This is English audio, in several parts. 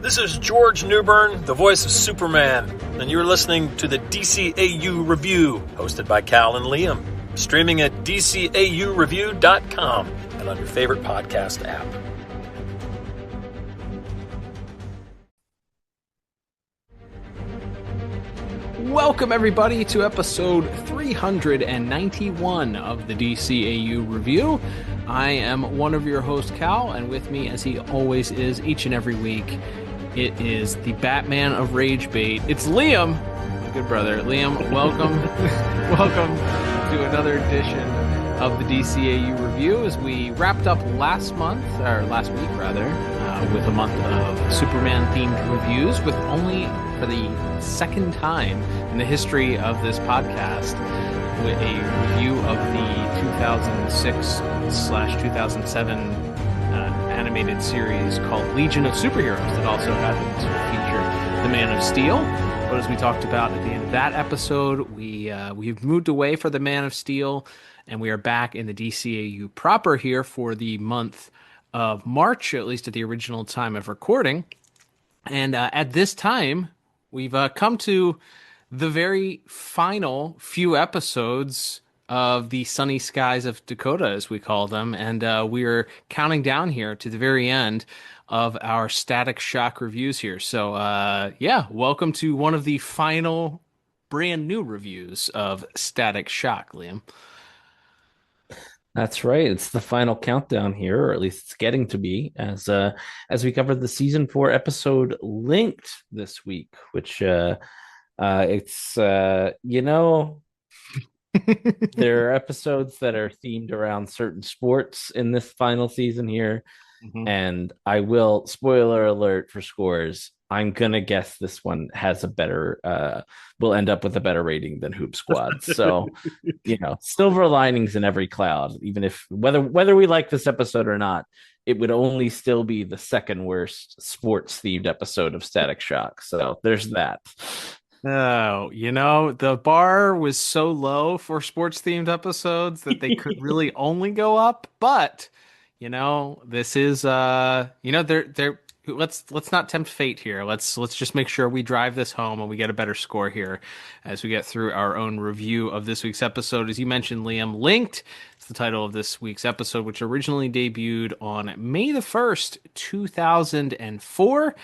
This is George Newbern, the voice of Superman, and you're listening to the DCAU Review, hosted by Cal and Liam, streaming at DCAUreview.com and on your favorite podcast app. Welcome, everybody, to episode 391 of the DCAU Review. I am one of your hosts, Cal, and with me, as he always is each and every week, it is the Batman of Rage Bait. It's Liam, my good brother. Liam, welcome. Welcome to another edition of the DCAU Review as we wrapped up last week, with a month of Superman-themed reviews, with only for the second time in the history of this podcast with a review of the 2006/2007 animated series called Legion of Superheroes that also happened to feature the Man of Steel. But as we talked about at the end of that episode, we've moved away from the Man of Steel, and we are back in the DCAU proper here for the month of March, at least at the original time of recording. And at this time, we've come to the very final few episodes of the Sunny Skies of Dakota, as we call them, and we're counting down here to the very end of our Static Shock reviews here. So, welcome to one of the final brand new reviews of Static Shock, Liam. That's right. It's the final countdown here, or at least it's getting to be, as we covered the season 4 episode Linked this week, which it's there are episodes that are themed around certain sports in this final season here. Mm-hmm. And I will, spoiler alert for scores, I'm gonna guess this one has a better will end up with a better rating than Hoop Squad. So silver linings in every cloud. Even if whether we like this episode or not, it would only still be the second worst sports themed episode of Static Shock. So there's that. Oh, the bar was so low for sports-themed episodes that they could really only go up. But, this is, let's not tempt fate here. Let's just make sure we drive this home and we get a better score here as we get through our own review of this week's episode. As you mentioned, Liam, Linked is the title of this week's episode, which originally debuted on May the 1st, 2004.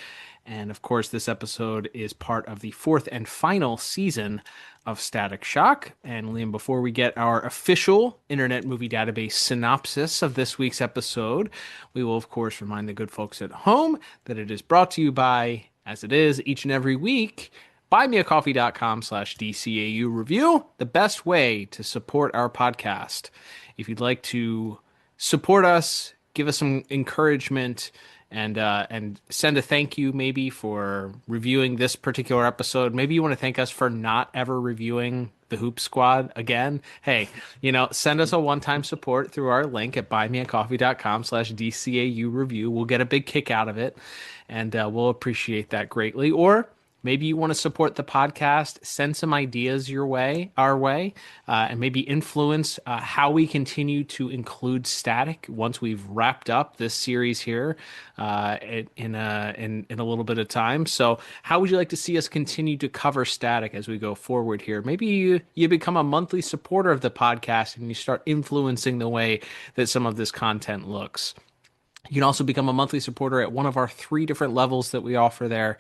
And of course, this episode is part of the 4th and final season of Static Shock. And Liam, before we get our official Internet Movie Database synopsis of this week's episode, we will, of course, remind the good folks at home that it is brought to you by, as it is each and every week, buymeacoffee.com/DCAU review, the best way to support our podcast. If you'd like to support us, give us some encouragement, and send a thank you maybe for reviewing this particular episode. Maybe you want to thank us for not ever reviewing the Hoop Squad again. Hey, send us a one-time support through our link at buymeacoffee.com/DCAU review. We'll get a big kick out of it, and we'll appreciate that greatly. Or maybe you want to support the podcast, send some ideas our way, and maybe influence how we continue to include Static once we've wrapped up this series here in a little bit of time. So how would you like to see us continue to cover Static as we go forward here? Maybe you become a monthly supporter of the podcast and you start influencing the way that some of this content looks. You can also become a monthly supporter at one of our 3 different levels that we offer there.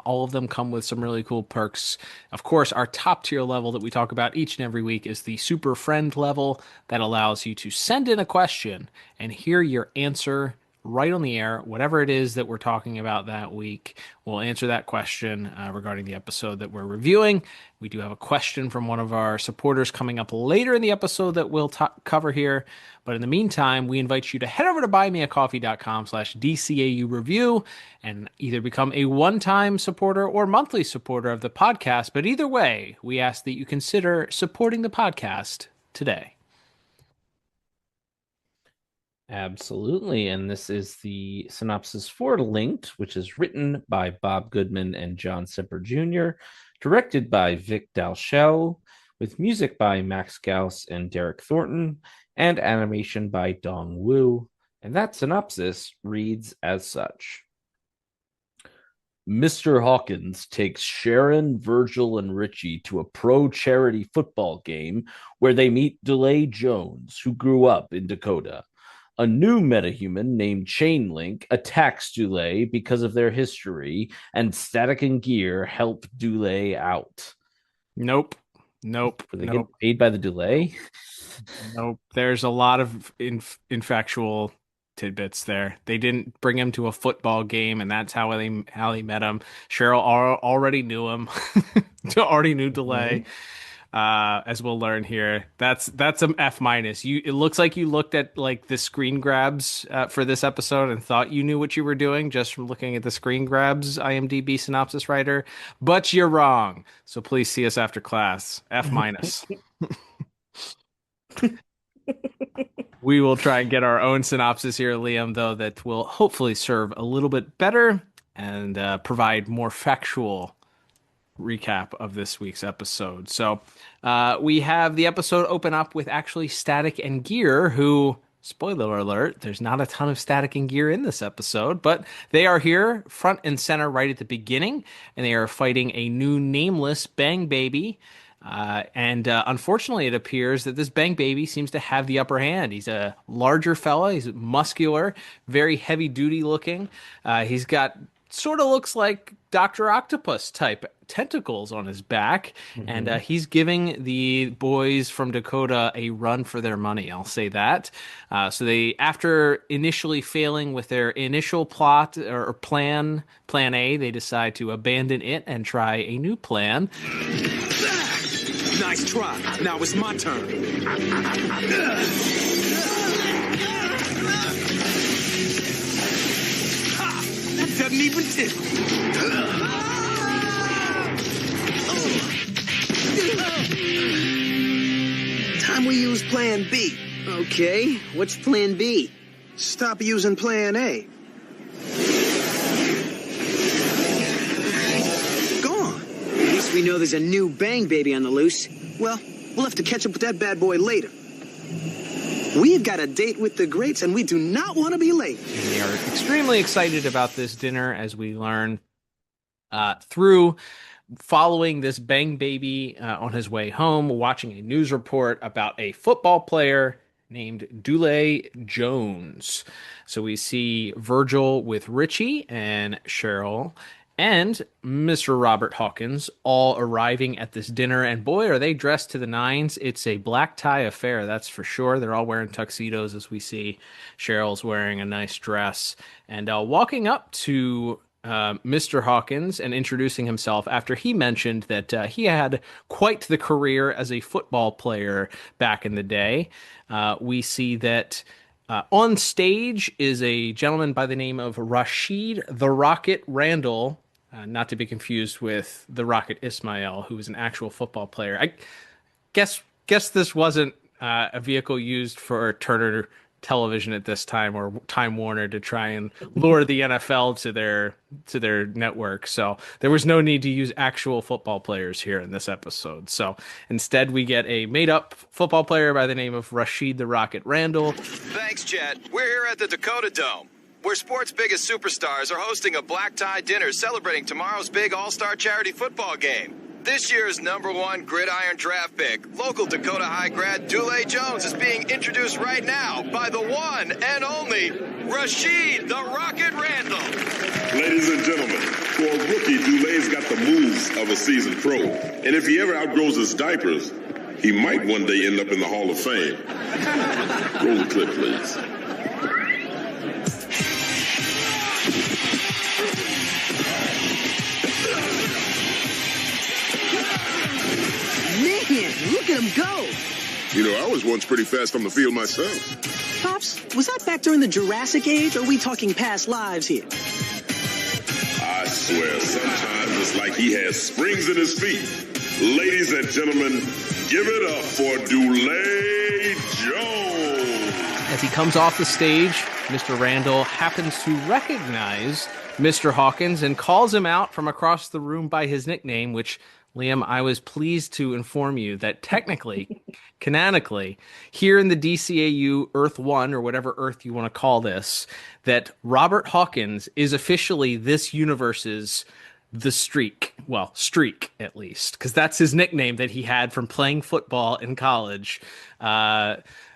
All of them come with some really cool perks. Of course, our top tier level that we talk about each and every week is the Super Friend level that allows you to send in a question and hear your answer right on the air. Whatever it is that we're talking about that week, we'll answer that question regarding the episode that we're reviewing. We do have a question from one of our supporters coming up later in the episode that we'll cover here. But in the meantime, we invite you to head over to buymeacoffee.com/DCAU review and either become a one-time supporter or monthly supporter of the podcast. But either way, we ask that you consider supporting the podcast today. Absolutely. And this is the synopsis for Linked, which is written by Bob Goodman and John Semper Jr., directed by Vic Dalzell, with music by Max Gauss and Derek Thornton, and animation by Dong Wu. And that synopsis reads as such. Mr. Hawkins takes Sharon, Virgil, and Richie to a pro charity football game where they meet DeLay Jones, who grew up in Dakota. A new metahuman named Chainlink attacks Dulé because of their history, and Static and Gear help Dulé out. Nope. Were they getting paid by the Dulé? Nope. There's a lot of infactual tidbits there. They didn't bring him to a football game, and that's how they met him. Cheryl already knew him, already knew DeLay. As we'll learn here, that's an F minus. It looks like you looked at like the screen grabs for this episode and thought you knew what you were doing just from looking at the screen grabs IMDb synopsis writer, but you're wrong. So please see us after class. F minus. We will try and get our own synopsis here, Liam, though, that will hopefully serve a little bit better and provide more factual recap of this week's episode. So we have the episode open up with actually Static and Gear, who, spoiler alert, there's not a ton of Static and Gear in this episode, but they are here front and center right at the beginning, and they are fighting a new nameless Bang Baby. And unfortunately, it appears that this Bang Baby seems to have the upper hand. He's a larger fella. He's muscular, very heavy duty looking. He's got sort of looks like Dr. Octopus type tentacles on his back. And he's giving the boys from Dakota a run for their money. I'll say that. So they, after initially failing with their initial plot or plan A, they decide to abandon it and try a new plan. Nice try. Now it's my turn. Ha! That doesn't even tickle. Time we use Plan B. Okay, what's Plan B? Stop using Plan A. At least we know there's a new Bang Baby on the loose. Well, we'll have to catch up with that bad boy later. We've got a date with the greats, and we do not want to be late. And we are extremely excited about this dinner as we learn through following this Bang Baby on his way home, watching a news report about a football player named DeLay Jones. So we see Virgil with Richie and Cheryl and Mr. Robert Hawkins all arriving at this dinner, and boy, are they dressed to the nines. It's a black tie affair, that's for sure. They're all wearing tuxedos, as we see Cheryl's wearing a nice dress, and walking up to Mr. Hawkins and introducing himself after he mentioned that he had quite the career as a football player back in the day. We see that on stage is a gentleman by the name of Rashid the Rocket Randall, not to be confused with the Rocket Ismail, who was an actual football player. I guess this wasn't a vehicle used for Turner Television at this time, or Time Warner, to try and lure the NFL to their network. So there was no need to use actual football players here in this episode. So instead, we get a made-up football player by the name of Rashid the Rocket Randall. Thanks, Chad. We're here at the Dakota Dome, where sports' biggest superstars are hosting a black tie dinner celebrating tomorrow's big all-star charity football game. This year's #1 gridiron draft pick, local Dakota High grad DeLay Jones, is being introduced right now by the one and only Rashid the Rocket Randall. Ladies and gentlemen, for a rookie, DeLay's got the moves of a seasoned pro. And if he ever outgrows his diapers, he might one day end up in the Hall of Fame. Roll the clip, please. Man, look at him go. You know, I was once pretty fast on the field myself. Pops, was that back during the Jurassic Age, or are we talking past lives here? I swear, sometimes it's like he has springs in his feet. Ladies and gentlemen, give it up for DeLay Jones. As he comes off the stage, Mr. Randall happens to recognize Mr. Hawkins and calls him out from across the room by his nickname, which Liam, I was pleased to inform you that technically, canonically, here in the DCAU Earth 1, or whatever Earth you want to call this, that Robert Hawkins is officially this universe's The Streak. Well, Streak, at least, because that's his nickname that he had from playing football in college.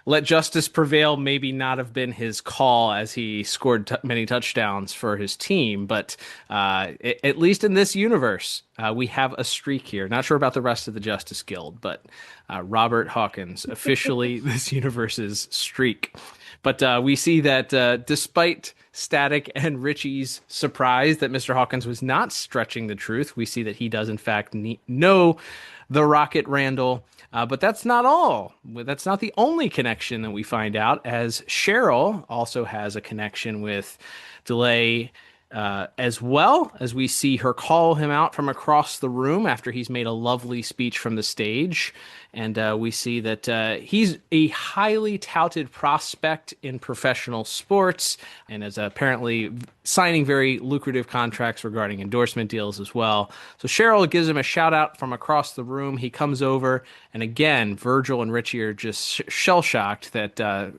Let justice prevail maybe not have been his call, as he scored many touchdowns for his team, but at least in this universe, we have a streak here. Not sure about the rest of the Justice Guild, but Robert Hawkins, officially this universe's streak. But we see that despite Static and Richie's surprise that Mr. Hawkins was not stretching the truth, we see that he does in fact know the Rocket Randall. But that's not all. That's not the only connection that we find out, as Cheryl also has a connection with DeLay, as well, as we see her call him out from across the room after he's made a lovely speech from the stage. And we see that he's a highly touted prospect in professional sports and is apparently signing very lucrative contracts regarding endorsement deals as well. So Cheryl gives him a shout out from across the room. He comes over, and again, Virgil and Richie are just shell-shocked that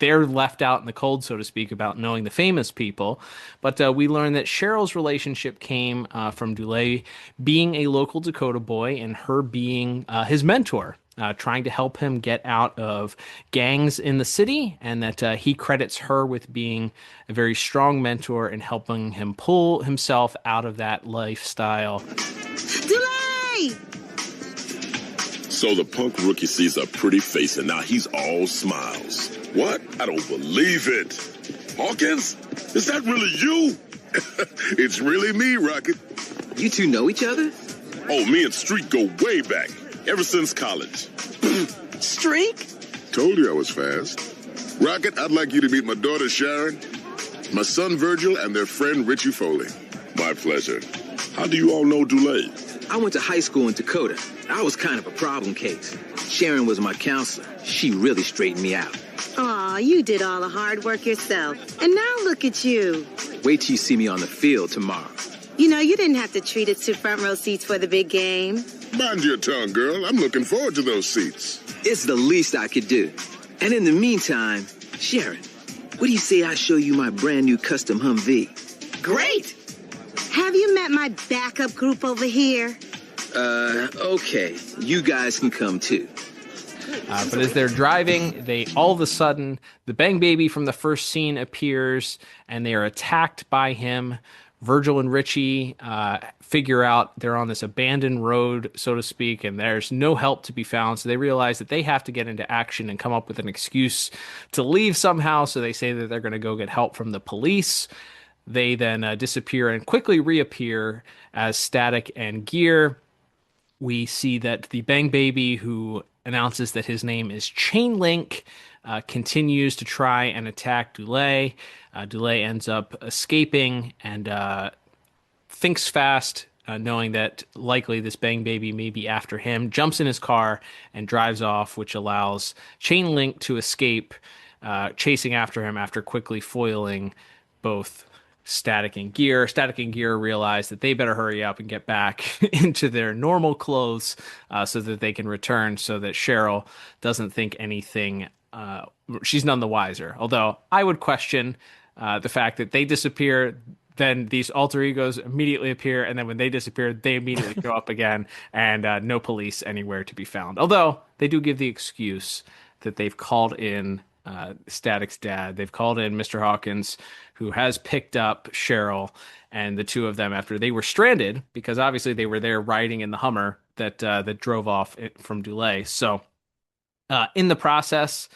they're left out in the cold, so to speak, about knowing the famous people. But we learn that Cheryl's relationship came from Dulé being a local Dakota boy and her being his mentor, trying to help him get out of gangs in the city, and that he credits her with being a very strong mentor and helping him pull himself out of that lifestyle. Dulé! So the punk rookie sees a pretty face, and now he's all smiles. What? I don't believe it. Hawkins? Is that really you? It's really me, Rocket. You two know each other? Oh, me and Streak go way back. Ever since college. Streak? Told you I was fast. Rocket, I'd like you to meet my daughter, Sharon, my son, Virgil, and their friend, Richie Foley. My pleasure. How do you all know Dulé? I went to high school in Dakota. I was kind of a problem case. Sharon was my counselor. She really straightened me out. Aw, you did all the hard work yourself. And now look at you. Wait till you see me on the field tomorrow. You know, you didn't have to treat us to front row seats for the big game. Mind your tongue, girl. I'm looking forward to those seats. It's the least I could do. And in the meantime, Sharon, what do you say I show you my brand new custom Humvee? Great! Have you met my backup group over here? Okay. You guys can come too. But as they're driving, all of a sudden, the Bang Baby from the first scene appears, and they are attacked by him. Virgil and Richie figure out they're on this abandoned road, so to speak, and there's no help to be found. So they realize that they have to get into action and come up with an excuse to leave somehow. So they say that they're going to go get help from the police. They then disappear and quickly reappear as Static and Gear. We see that the Bang Baby, who announces that his name is Chainlink, continues to try and attack Dulé. Dulé ends up escaping and thinks fast, knowing that likely this Bang Baby may be after him, jumps in his car and drives off, which allows Chainlink to escape, chasing after him after quickly foiling both Static and Gear. Static and Gear realize that they better hurry up and get back into their normal clothes so that they can return, so that Cheryl doesn't think anything. She's none the wiser. Although I would question the fact that they disappear, then these alter egos immediately appear, and then when they disappear, they immediately show up again, and no police anywhere to be found. Although they do give the excuse that they've called in Static's dad. They've called in Mr. Hawkins, who has picked up Cheryl, and the two of them, after they were stranded, because obviously they were there riding in the Hummer that drove off from Dulé. So in the process,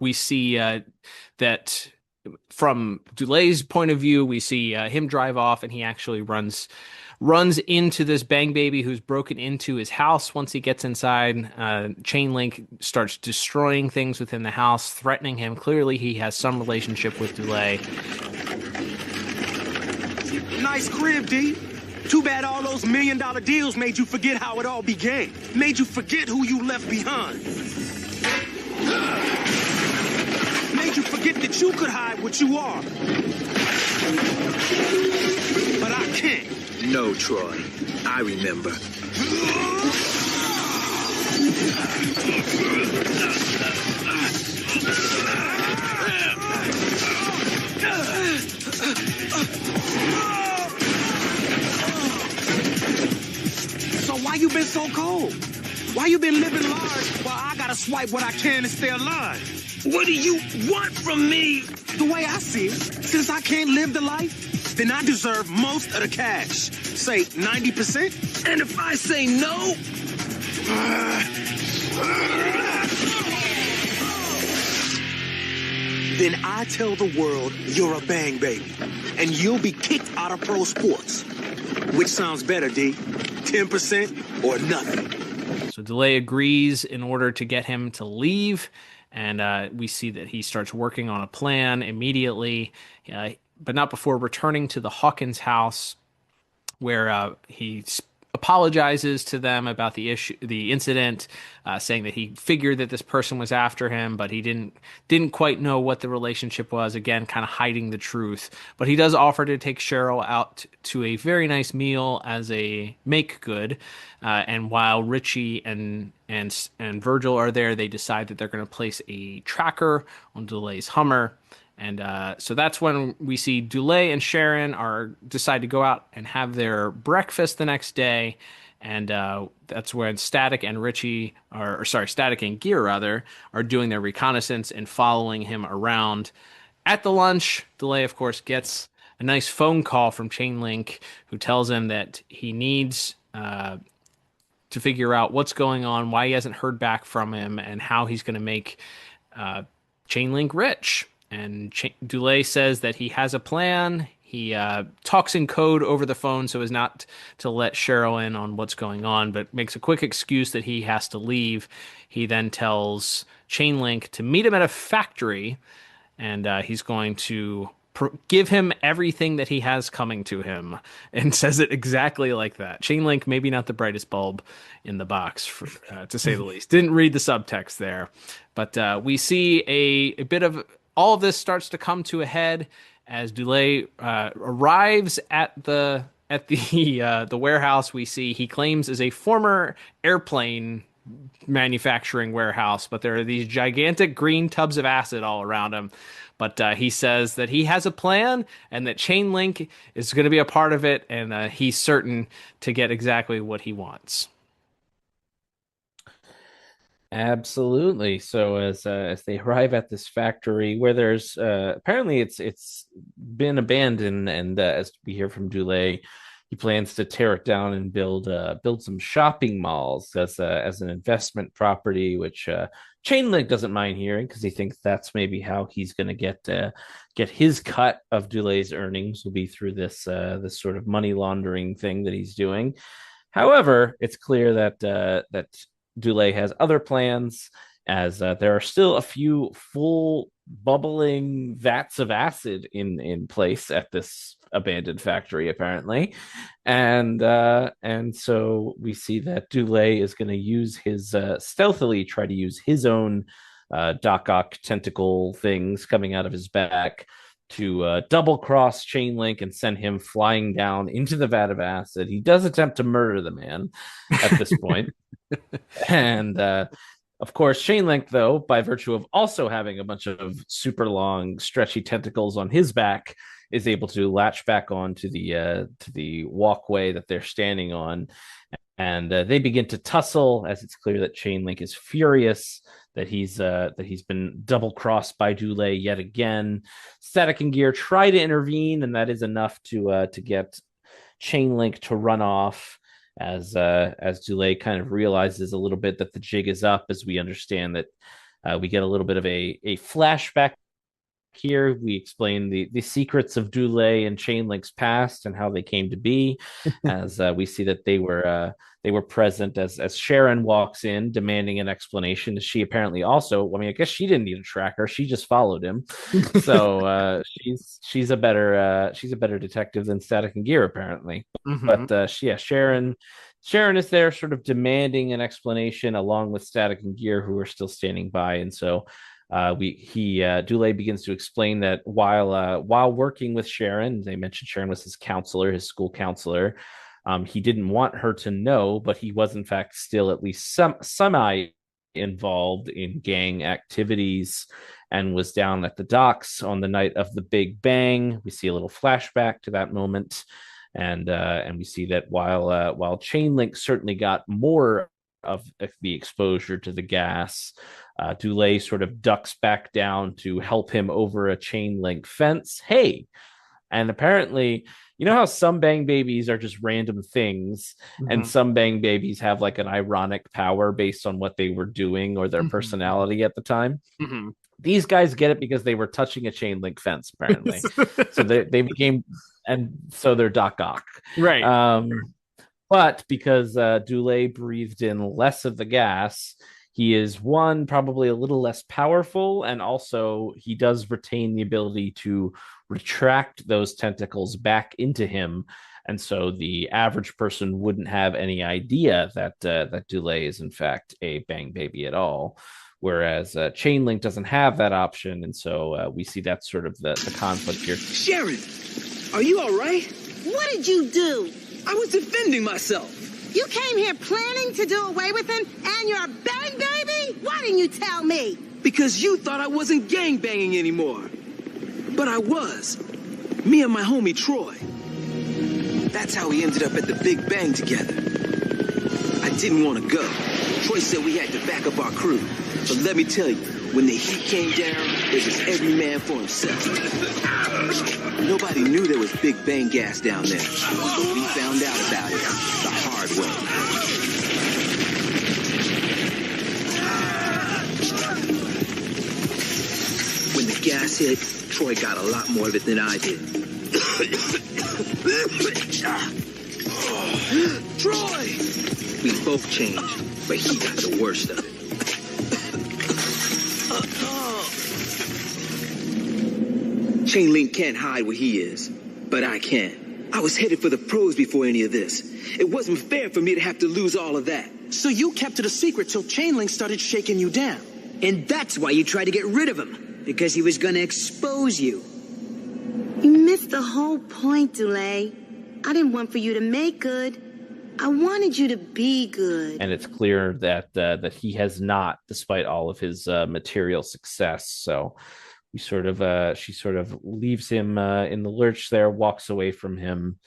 we see that from Dulé's point of view, we see him drive off, and he actually runs into this Bang Baby who's broken into his house. Once he gets inside, Chainlink starts destroying things within the house, threatening him. Clearly, he has some relationship with Dulé. Nice crib, D. Too bad all those $1 million deals made you forget how it all began. Made you forget who you left behind. Made you forget that you could hide what you are. But I can't. No, Troy. I remember. So why you been so cold? Why you been living large while I gotta swipe what I can to stay alive? What do you want from me? The way I see it, since I can't live the life, then I deserve most of the cash. Say 90%. And if I say no? Then I tell the world you're a bang baby, and you'll be kicked out of pro sports. Which sounds better, D? 10% or nothing? So DeLay agrees in order to get him to leave, and we see that he starts working on a plan immediately, but not before returning to the Hawkins house, where he apologizes to them about the incident, saying that he figured that this person was after him, but he didn't quite know what the relationship was. Again, kind of hiding the truth. But he does offer to take Cheryl out to a very nice meal as a make good. And while Richie and Virgil are there, they decide that they're going to place a tracker on DeLay's Hummer. And so that's when we see Dulé and Sharon decide to go out and have their breakfast the next day. And that's when Static and Static and Gear rather, are doing their reconnaissance and following him around. At the lunch, Dulé, of course, gets a nice phone call from Chainlink, who tells him that he needs to figure out what's going on, why he hasn't heard back from him, and how he's going to make Chainlink rich. And Dulé says that he has a plan. He talks in code over the phone so as not to let Cheryl in on what's going on, but makes a quick excuse that he has to leave. He then tells Chainlink to meet him at a factory, and he's going to give him everything that he has coming to him, and says it exactly like that. Chainlink, maybe not the brightest bulb in the box, to say the least. Didn't read the subtext there, but we see a bit of all of this starts to come to a head as Dulé arrives at the warehouse. We see he claims is a former airplane manufacturing warehouse, but there are these gigantic green tubs of acid all around him. But he says that he has a plan and that Chainlink is going to be a part of it, and he's certain to get exactly what he wants. Absolutely. So as they arrive at this factory where there's apparently it's been abandoned, and as we hear from Dulé, he plans to tear it down and build some shopping malls as an investment property, which Chainlink doesn't mind hearing because he thinks that's maybe how he's going to get his cut of Dulé's earnings will be through this sort of money laundering thing that he's doing. However, it's clear that Dulé has other plans, as there are still a few full bubbling vats of acid in place at this abandoned factory, apparently, and so we see that Dulé is going to use his stealthily try to use his own Doc Ock tentacle things coming out of his back to double cross Chainlink and send him flying down into the vat of acid. He does attempt to murder the man at this point. And of course, Chainlink, though, by virtue of also having a bunch of super long, stretchy tentacles on his back, is able to latch back on to the walkway that they're standing on. And they begin to tussle, as it's clear that Chainlink is furious that he's been double crossed by Dulé yet again. Static and Gear try to intervene, and that is enough to get Chainlink to run off. As Dulé kind of realizes a little bit that the jig is up, as we understand that we get a little bit of a flashback here. We explain the secrets of Dulé and Chainlink's past and how they came to be, as we see that they were present as Sharon walks in demanding an explanation. She apparently also, I guess she didn't need a tracker, she just followed him. So she's a better detective than Static and Gear, apparently. Mm-hmm. But Sharon is there sort of demanding an explanation along with Static and Gear, who are still standing by. And so Dulé begins to explain that while working with Sharon, they mentioned Sharon was his counselor, his school counselor. He didn't want her to know, but he was in fact still at least semi involved in gang activities and was down at the docks on the night of the Big Bang. We see a little flashback to that moment, and we see that while Chainlink certainly got more of the exposure to the gas, Dulé sort of ducks back down to help him over a chain link fence. Hey, and apparently, you know how some bang babies are just random things, and some bang babies have like an ironic power based on what they were doing or their personality at the time. These guys get it because they were touching a chain link fence, apparently. So they became, and so they're Doc Ock. Right. But because Dulé breathed in less of the gas, he is probably a little less powerful, and also he does retain the ability to retract those tentacles back into him, and so the average person wouldn't have any idea that Dulé is in fact a bang baby at all, whereas Chainlink doesn't have that option, and so we see that's sort of the conflict here. Sharon, are you all right? What did you do? I was defending myself. You came here planning to do away with him, and you're a bang baby? Why didn't you tell me? Because you thought I wasn't gangbanging anymore. But I was. Me and my homie Troy. That's how we ended up at the Big Bang together. I didn't want to go. Troy said we had to back up our crew. But let me tell you, when the heat came down, it was every man for himself. Nobody knew there was Big Bang gas down there. But we found out about it the hard way. When the gas hit, Troy got a lot more of it than I did. Troy! We both changed, but he got the worst of it. Chainlink can't hide what he is, but I can. I was headed for the pros before any of this. It wasn't fair for me to have to lose all of that. So you kept it a secret till Chainlink started shaking you down. And that's why you tried to get rid of him, because he was going to expose you. You missed the whole point, Dulé. I didn't want for you to make good. I wanted you to be good. And it's clear that he has not, despite all of his material success. So she sort of leaves him in the lurch there, walks away from him.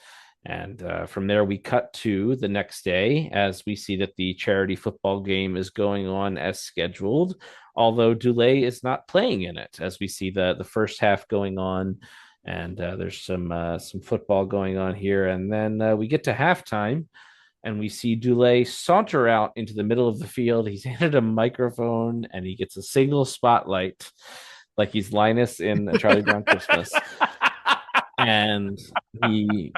And from there, we cut to the next day as we see that the charity football game is going on as scheduled, although Dulé is not playing in it, as we see the first half going on. And there's some football going on here. And then we get to halftime, and we see Dulé saunter out into the middle of the field. He's handed a microphone, and he gets a single spotlight, like he's Linus in Charlie Brown Christmas. And he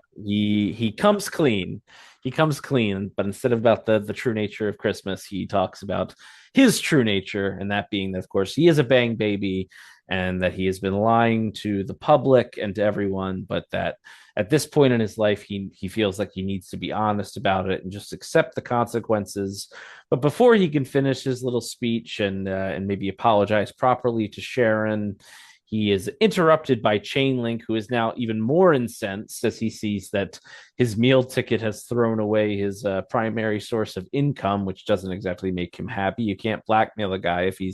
comes clean. He comes clean, but instead of about the true nature of Christmas, he talks about his true nature, and that being that, of course, he is a bang baby, and that he has been lying to the public and to everyone, but that at this point in his life, he feels like he needs to be honest about it and just accept the consequences. But before he can finish his little speech and maybe apologize properly to Sharon, he is interrupted by Chainlink, who is now even more incensed as he sees that his meal ticket has thrown away his primary source of income, which doesn't exactly make him happy. You can't blackmail a guy if he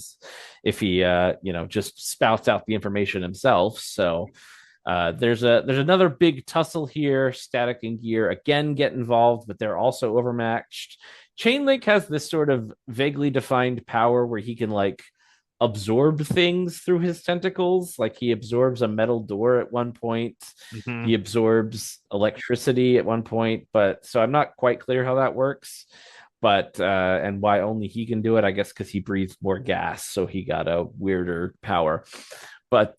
just spouts out the information himself. So there's another big tussle here. Static and Gear again get involved, but they're also overmatched. Chainlink has this sort of vaguely defined power where he can absorb things through his tentacles. Like he absorbs a metal door at one point. He absorbs electricity at one point, but so I'm not quite clear how that works, but and why only he can do it, I guess because he breathes more gas, so he got a weirder power. But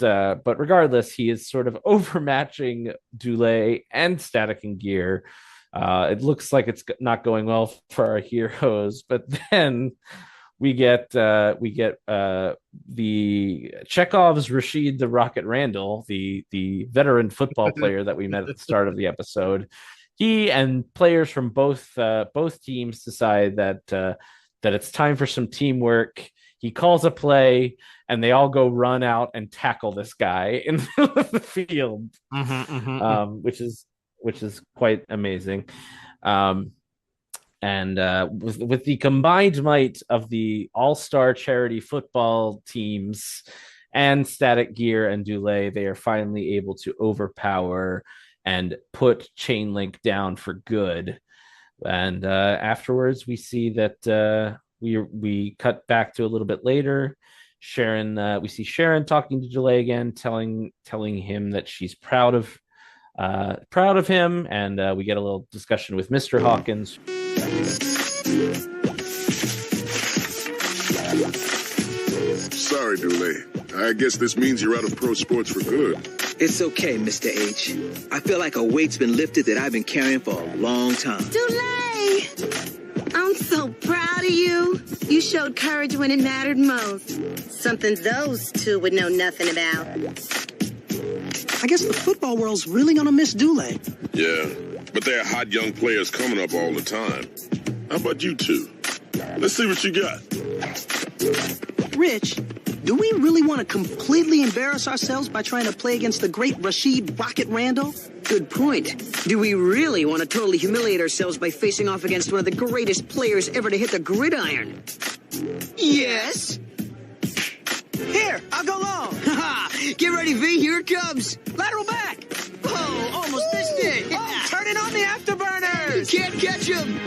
regardless, he is sort of overmatching Dulé and Static and Gear. It looks like it's not going well for our heroes, but then we get the Chekhov's Rashid the Rocket Randall, the veteran football player that we met at the start of the episode. He and players from both teams decide that it's time for some teamwork. he calls a play, and they all go run out and tackle this guy in the middle of the field, which is quite amazing. And with the combined might of the all-star charity football teams and Static Gear and Dulé, they are finally able to overpower and put Chainlink down for good. And afterwards, we see that we cut back to a little bit later. We see Sharon talking to Dulé again, telling him that she's proud of him, and we get a little discussion with Mr. Hawkins. Sorry, Dulé. I guess this means you're out of pro sports for good. It's okay, Mr. H. I feel like a weight's been lifted that I've been carrying for a long time. Dulé! I'm so proud of you. You showed courage when it mattered most. Something those two would know nothing about. I guess the football world's really gonna miss Dulé. Yeah, but there are hot young players coming up all the time. How about you two? Let's see what you got. Rich, do we really want to completely embarrass ourselves by trying to play against the great Rashid Rocket Randall? Good point. Do we really want to totally humiliate ourselves by facing off against one of the greatest players ever to hit the gridiron? Yes. Here, I'll go long. Get ready, V. Here it comes. Lateral back. Oh, almost missed it. Oh, turning on the afterburners. Can't catch him.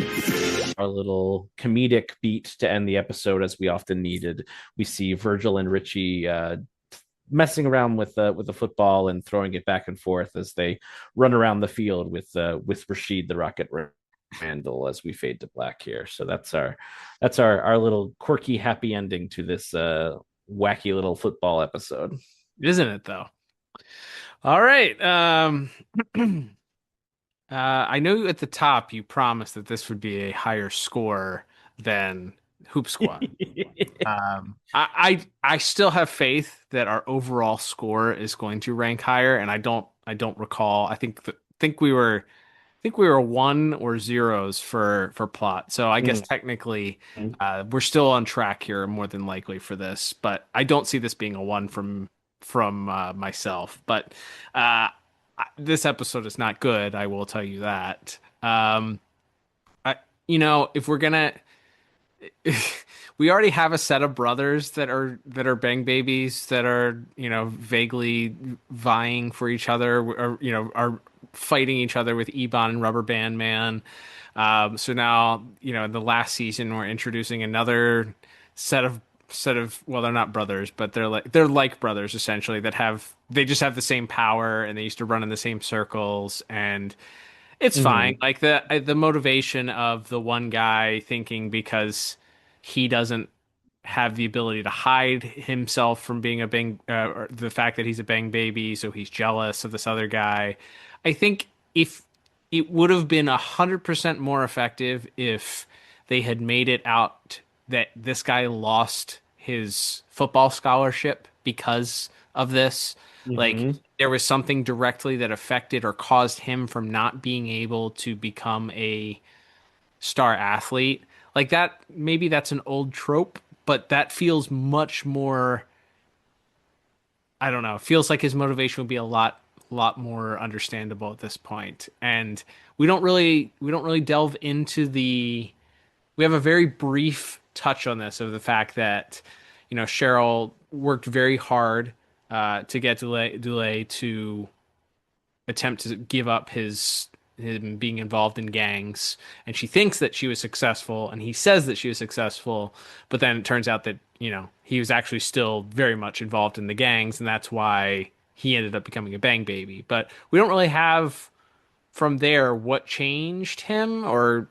Our little comedic beat to end the episode, as we often needed. We see Virgil and Richie messing around with the football and throwing it back and forth as they run around the field with Rashid the Rocket Randall as we fade to black here. So that's our little quirky happy ending to this wacky little football episode, isn't it though? All right. I know at the top you promised that this would be a higher score than Hoop Squad. I still have faith that our overall score is going to rank higher, and I don't recall. I think we were 1 or 0s for plot. So I guess technically we're still on track here, more than likely, for this. But I don't see this being a 1 from myself. But this episode is not good, I will tell you that. If we're gonna, we already have a set of brothers that are bang babies that are vaguely vying for each other, or are fighting each other with Ebon and Rubber Band Man. So now in the last season we're introducing another set of well, they're not brothers, but they're like brothers essentially, they just have the same power, and they used to run in the same circles, and it's fine. Like the motivation of the one guy thinking because he doesn't have the ability to hide himself from being a bang, or the fact that he's a bang baby, so he's jealous of this other guy. I think if it would have been 100% more effective if they had made it out that this guy lost his football scholarship because of this. Like there was something directly that affected or caused him from not being able to become a star athlete. Like that, maybe that's an old trope, but that feels much more, I don't know, it feels like his motivation would be a lot more understandable at this point. And we don't really delve into we have a very brief touch on this, of the fact that Cheryl worked very hard to get Dulé to attempt to give up him being involved in gangs, and she thinks that she was successful, and he says that she was successful, but then it turns out that he was actually still very much involved in the gangs, and that's why he ended up becoming a bang baby. But we don't really have from there what changed him or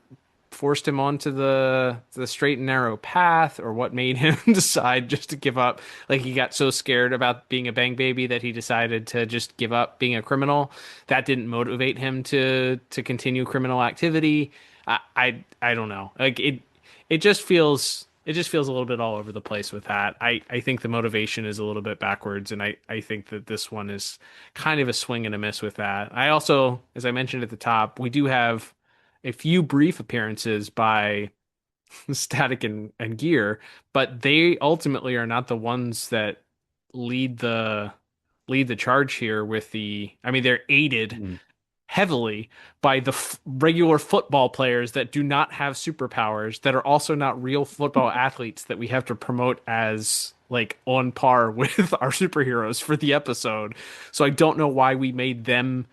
forced him onto the straight and narrow path, or what made him decide just to give up. Like he got so scared about being a bang baby that he decided to just give up being a criminal. That didn't motivate him to continue criminal activity. I don't know. Like it just feels a little bit all over the place with that. I think the motivation is a little bit backwards, and I think that this one is kind of a swing and a miss with that. I also, as I mentioned at the top, we do have a few brief appearances by Static and Gear, but they ultimately are not the ones that lead the charge here with I mean, they're aided heavily by the regular football players that do not have superpowers, that are also not real football athletes, that we have to promote as like on par with our superheroes for the episode. So I don't know why we made them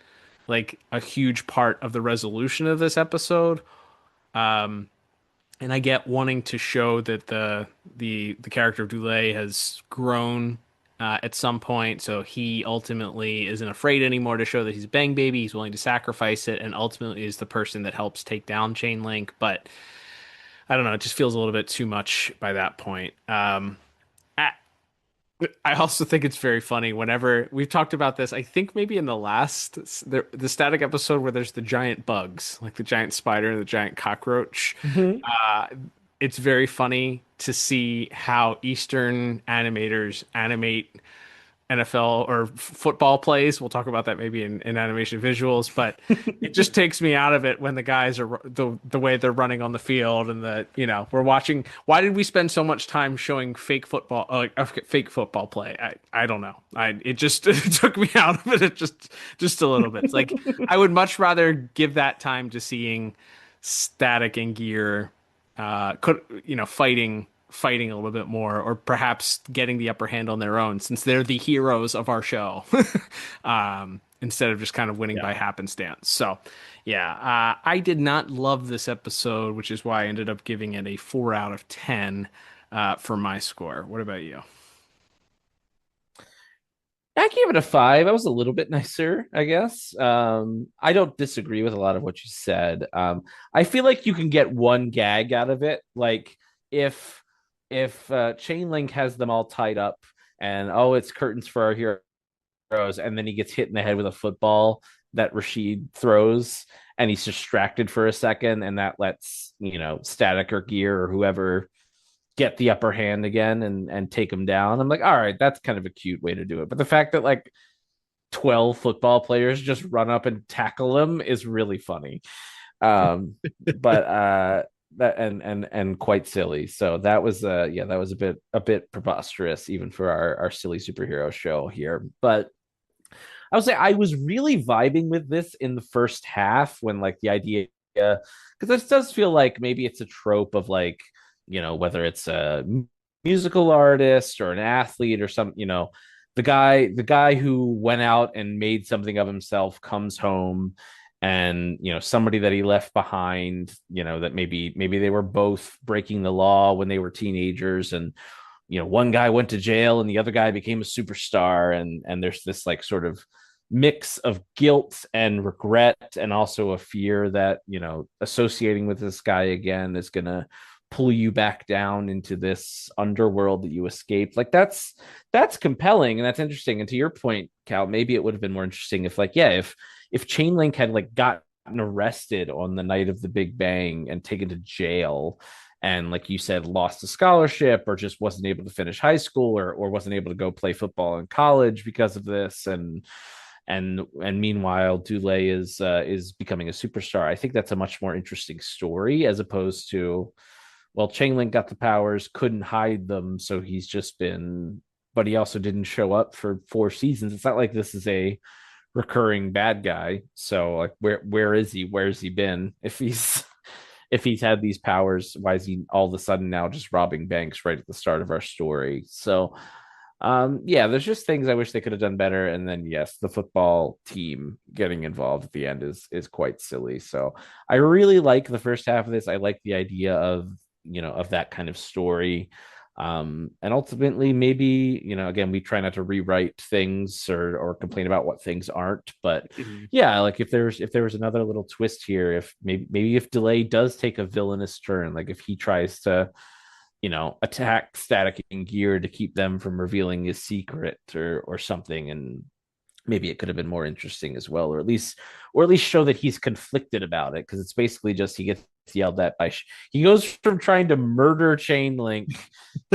like a huge part of the resolution of this episode. And I get wanting to show that the character of Dulé has grown at some point, so he ultimately isn't afraid anymore to show that he's a Bang Baby. He's willing to sacrifice it, and ultimately is the person that helps take down Chain Link. But I don't know, it just feels a little bit too much by that point. I also think it's very funny whenever we've talked about this. I think maybe in the last the Static episode where there's the giant bugs, like the giant spider and the giant cockroach. It's very funny to see how Eastern animators animate NFL or football plays. We'll talk about that maybe in animation visuals, but it just takes me out of it when the guys are the way they're running on the field, and we're watching. Why did we spend so much time showing fake football, like a fake football play? I don't know. It just it took me out of it just a little bit. It's like I would much rather give that time to seeing Static and Gear, fighting a little bit more, or perhaps getting the upper hand on their own, since they're the heroes of our show, instead of just kind of winning by happenstance. So yeah, I did not love this episode, which is why I ended up giving it a 4 out of 10 for my score. What about you? I gave it a 5. I was a little bit nicer, I guess. I don't disagree with a lot of what you said. I feel like you can get one gag out of it, like if Chain Link has them all tied up and it's curtains for our heroes, and then he gets hit in the head with a football that Rashid throws, and he's distracted for a second, and that lets Static or Gear or whoever get the upper hand again and take him down. I'm like, all right, that's kind of a cute way to do it. But the fact that like 12 football players just run up and tackle him is really funny. But that and quite silly. So that was a bit preposterous even for our silly superhero show here. But I would say I was really vibing with this in the first half, when like the idea, because this does feel like maybe it's a trope of like, whether it's a musical artist or an athlete or some, the guy who went out and made something of himself comes home, and somebody that he left behind, that maybe they were both breaking the law when they were teenagers, and one guy went to jail and the other guy became a superstar, and there's this like sort of mix of guilt and regret, and also a fear that associating with this guy again is gonna pull you back down into this underworld that you escaped. Like that's compelling, and that's interesting. And to your point, Cal, maybe it would have been more interesting if if Chain Link had like gotten arrested on the night of the Big Bang and taken to jail, and like you said, lost a scholarship, or just wasn't able to finish high school, or wasn't able to go play football in college because of this, and meanwhile Dulé is becoming a superstar. I think that's a much more interesting story, as opposed to, well, Chain Link got the powers, couldn't hide them, so he's just been, but he also didn't show up for 4 seasons. It's not like this is a recurring bad guy. So like where is he? Where's he been? If he's had these powers, why is he all of a sudden now just robbing banks right at the start of our story? So there's just things I wish they could have done better. And then yes, the football team getting involved at the end is quite silly. So I really like the first half of this. I like the idea of that kind of story. And ultimately, maybe, again, we try not to rewrite things or complain about what things aren't. But like if there was another little twist here, if maybe if Dulé does take a villainous turn, like if he tries to, attack Static and Gear to keep them from revealing his secret or something, and maybe it could have been more interesting as well, or at least show that he's conflicted about it, because it's basically just he gets yelled at by he goes from trying to murder Chain Link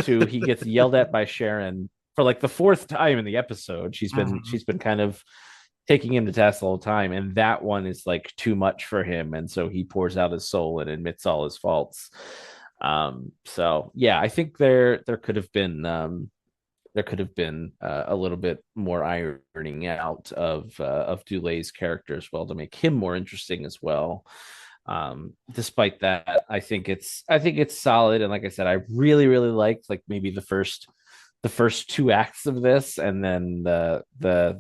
to he gets yelled at by Sharon for like the 4th time in the episode. She's been kind of taking him to task the whole time, and that one is like too much for him, and so he pours out his soul and admits all his faults. So yeah, I think there could have been a little bit more ironing out of Dulay's character as well to make him more interesting as well. Despite that, I think it's solid, and like I said, I really liked like maybe the first two acts of this, and then the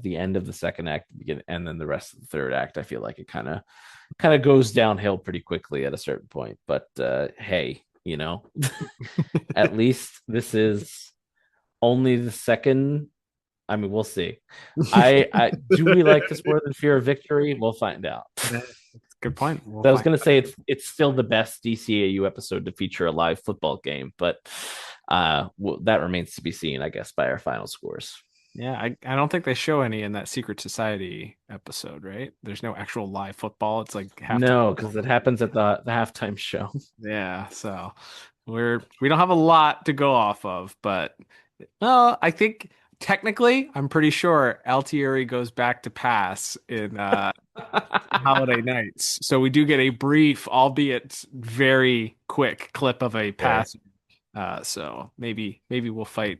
end of the second act, and then the rest of the third act. I feel like it kind of goes downhill pretty quickly at a certain point. But hey, at least this is only the second. I mean, we'll see. I do we like this more than Fear of Victory? We'll find out. Good point. I was going to say it's still the best DCAU episode to feature a live football game, but that remains to be seen, I guess, by our final scores. Yeah, I don't think they show any in that Secret Society episode, right? There's no actual live football. It's like halftime. No, because it happens at the halftime show. Yeah, so we don't have a lot to go off of, but I think technically, I'm pretty sure Altieri goes back to pass in Holiday Nights. So we do get a brief, albeit very quick clip of a pass. So maybe we'll fight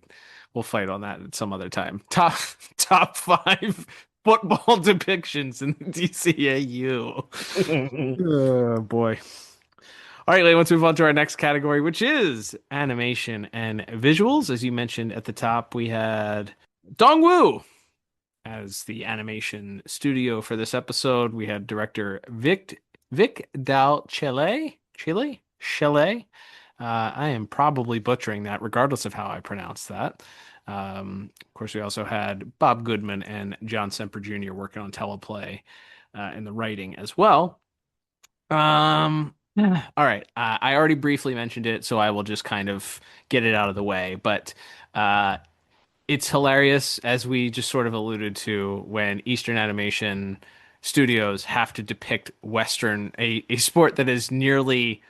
on that at some other time. Top 5 football depictions in the DCAU. Oh boy. All right, let's move on to our next category, which is animation and visuals. As you mentioned at the top, we had Dongwoo as the animation studio for this episode. We had director Vic Dal Chile. I am probably butchering that, regardless of how I pronounce that. Of course, we also had Bob Goodman and John Semper Jr. working on teleplay and the writing as well. All right. I already briefly mentioned it, so I will just kind of get it out of the way. But it's hilarious, as we just sort of alluded to, when Eastern Animation Studios have to depict Western, a sport that is nearly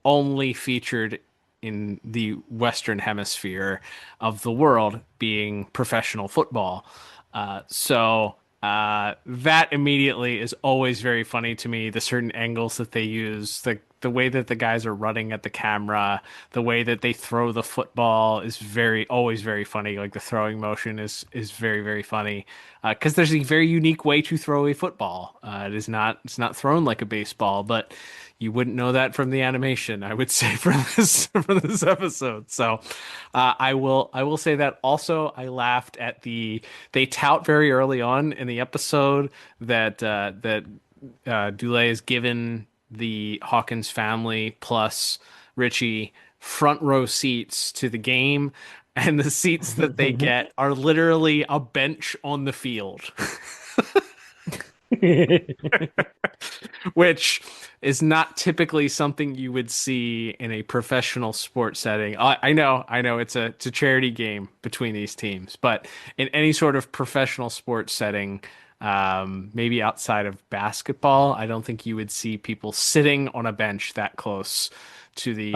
only featured in the Western hemisphere of the world, being professional football. So that immediately is always very funny to me. The certain angles that they use, the way that the guys are running at the camera, the way that they throw the football is always very funny. Like the throwing motion is very funny because there's a very unique way to throw a football. It's not thrown like a baseball, but you wouldn't know that from the animation, I would say, for this episode. So I will say that. Also, I laughed at they tout very early on in the episode that Dulé is given the Hawkins family plus Richie front row seats to the game, and the seats that they get are literally a bench on the field. Which is not typically something you would see in a professional sports setting. I know it's a charity game between these teams, but in any sort of professional sports setting, maybe outside of basketball, I don't think you would see people sitting on a bench that close to the.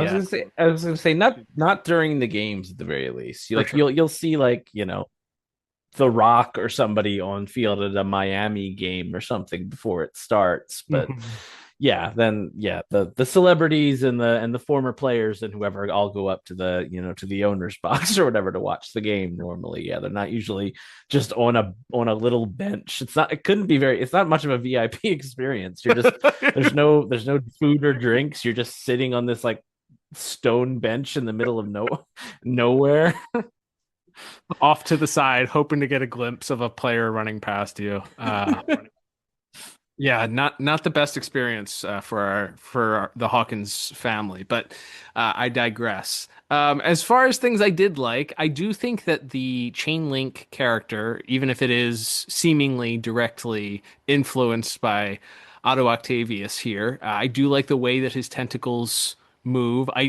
I was gonna say not during the games at the very least. You'll see The Rock or somebody on field at a Miami game or something before it starts. But the celebrities and the former players and whoever all go up to the owner's box or whatever to watch the game normally. Yeah, they're not usually just on a little bench. It's not much of a VIP experience. You're just there's no food or drinks. You're just sitting on this like stone bench in the middle of nowhere. Off to the side, hoping to get a glimpse of a player running past you. Yeah, not the best experience for the Hawkins family, but I digress. As far as things I did like, I do think that the Chain Link character, even if it is seemingly directly influenced by Otto Octavius here, I do like the way that his tentacles move. I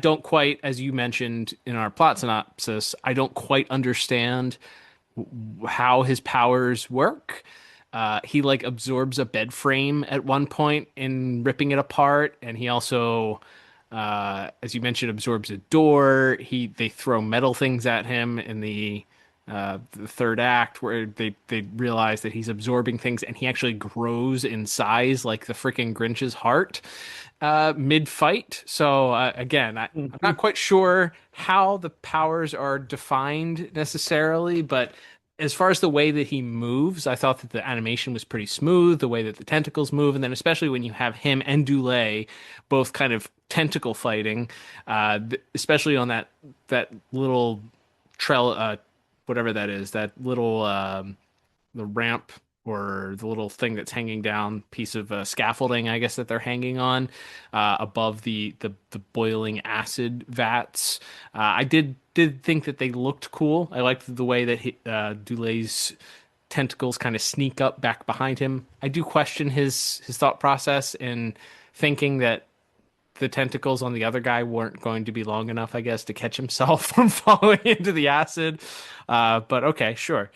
don't quite, as you mentioned in our plot synopsis, I don't quite understand how his powers work. He like absorbs a bed frame at one point in ripping it apart, and he also, as you mentioned, absorbs a door. They throw metal things at him in the third act, where they realize that he's absorbing things, and he actually grows in size like the freaking Grinch's heart. Mid-fight. So again, I'm not quite sure how the powers are defined necessarily, but as far as the way that he moves, I thought that the animation was pretty smooth, the way that the tentacles move, and then especially when you have him and Dulé both kind of tentacle fighting, especially on that little trail, whatever that is, that little the ramp or the little thing that's hanging down, piece of scaffolding, I guess, that they're hanging on above the boiling acid vats. I did think that they looked cool. I liked the way that Dulé's tentacles kind of sneak up back behind him. I do question his thought process in thinking that the tentacles on the other guy weren't going to be long enough, I guess, to catch himself from falling into the acid. But okay, sure.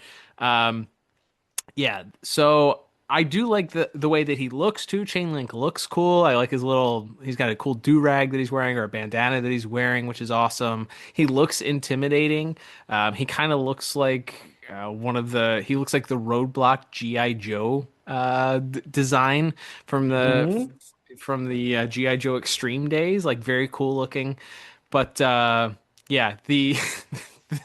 Yeah, so I do like the way that he looks too. Chainlink looks cool. I like he's got a cool do-rag that he's wearing or a bandana that he's wearing, which is awesome. He looks intimidating. He kind of looks like he looks like the Roadblock G.I. Joe design from the G.I. Joe Extreme days, like very cool looking. But yeah, the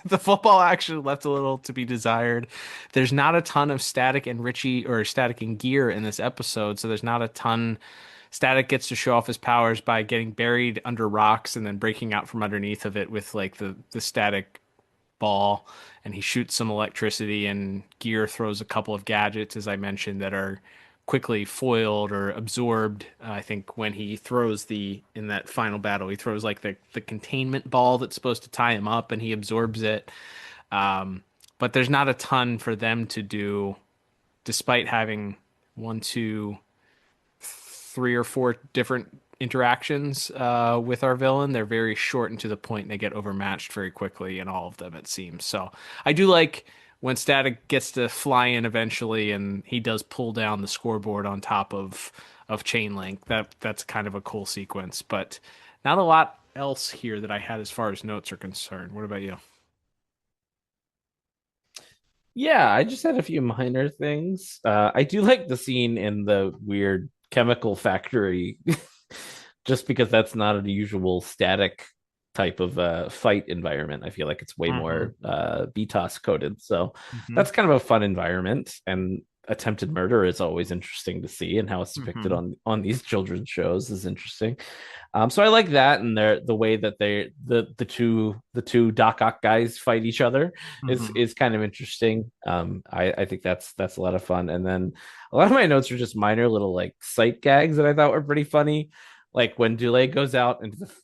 the football action left a little to be desired. There's not a ton of Static and Richie or Static and Gear in this episode, so there's not a ton. Static gets to show off his powers by getting buried under rocks and then breaking out from underneath of it with like the static ball, and he shoots some electricity, and Gear throws a couple of gadgets, as I mentioned, that are quickly foiled or absorbed. I think when he throws in that final battle, he throws like the containment ball that's supposed to tie him up, and he absorbs it. But there's not a ton for them to do, despite having one, two, three or four different interactions with our villain. They're very short and to the point, and they get overmatched very quickly in all of them, it seems. So I do like when Static gets to fly in eventually, and he does pull down the scoreboard on top of Chainlink. That's kind of a cool sequence, but not a lot else here that I had as far as notes are concerned. What about you? Yeah, I just had a few minor things. I do like the scene in the weird chemical factory, just because that's not a usual Static type of fight environment. I feel like it's way more BTOS coded. So that's kind of a fun environment. And attempted murder is always interesting to see, and how it's depicted on these children's shows is interesting. So I like that, and the way that the two Doc Ock guys fight each other is kind of interesting. I think that's a lot of fun. And then a lot of my notes are just minor little like sight gags that I thought were pretty funny. Like when Dulé goes out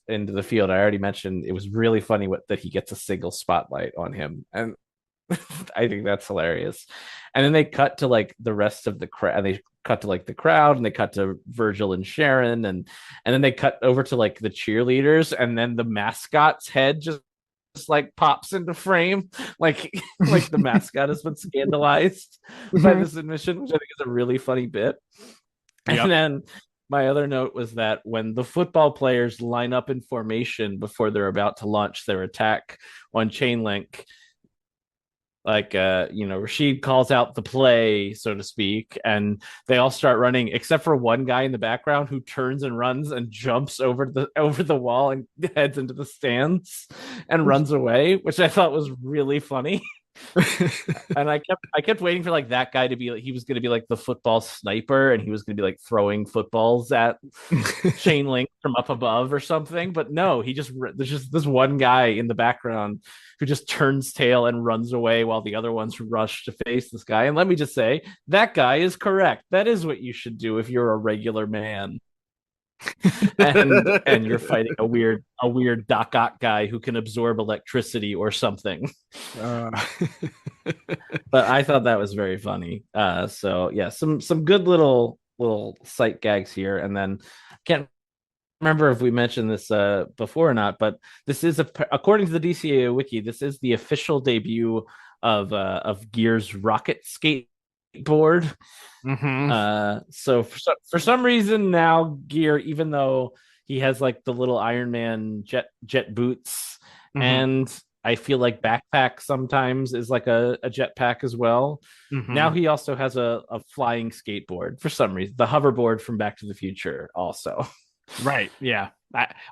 into the field, I already mentioned it was really funny that he gets a single spotlight on him, and I think that's hilarious. And then they cut to like the rest of the crowd. They cut to like the crowd, and they cut to Virgil and Sharon, and then they cut over to like the cheerleaders, and then the mascot's head just like pops into frame, like the mascot has been scandalized by this admission, which I think is a really funny bit. And then my other note was that when the football players line up in formation before they're about to launch their attack on Chainlink, like Rashid calls out the play, so to speak, and they all start running except for one guy in the background who turns and runs and jumps over the wall and heads into the stands and runs away, which I thought was really funny. And I kept waiting for like that guy to be like, he was going to be like the football sniper, and he was going to be like throwing footballs at Chainlink from up above or something. But no, there's just this one guy in the background who just turns tail and runs away while the other ones rush to face this guy. And let me just say, that guy is correct. That is what you should do if you're a regular man. and you're fighting a weird Doc Ock guy who can absorb electricity or something. But I thought that was very funny. So yeah, some good little sight gags here. And then I can't remember if we mentioned this before or not, but this is according to the DCAU wiki, this is the official debut of Gear's rocket skateboard. So for some reason now Gear, even though he has like the little Iron Man jet boots, and I feel like backpack sometimes is like a jetpack as well. Now he also has a flying skateboard for some reason, the hoverboard from Back to the Future also. Right. Yeah.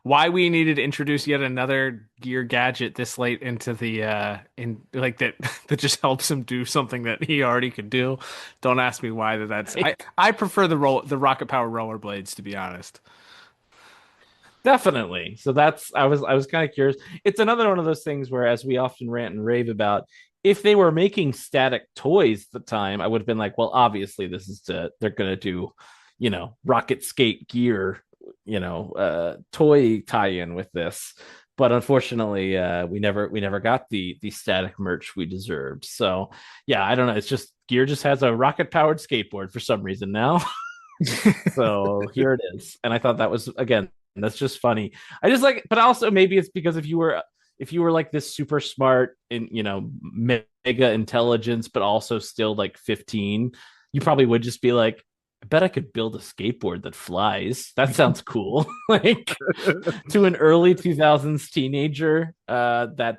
Why we needed to introduce yet another gear gadget this late into the in like that that just helps him do something that he already could do. Don't ask me why that's I prefer the rocket power rollerblades, to be honest. Definitely. So that's I was kind of curious. It's another one of those things where, as we often rant and rave about, if they were making static toys at the time, I would have been like, well, obviously they're gonna do, rocket skate gear, toy tie-in with this. But unfortunately, we never got the static merch we deserved. So yeah, I don't know. It's just gear just has a rocket powered skateboard for some reason now. So here it is. And I thought that was, again, that's just funny. I just like, but also maybe it's because if you were like this super smart and mega intelligence, but also still like 15, you probably would just be like, I bet I could build a skateboard that flies. That sounds cool. Like, to an early 2000s teenager, that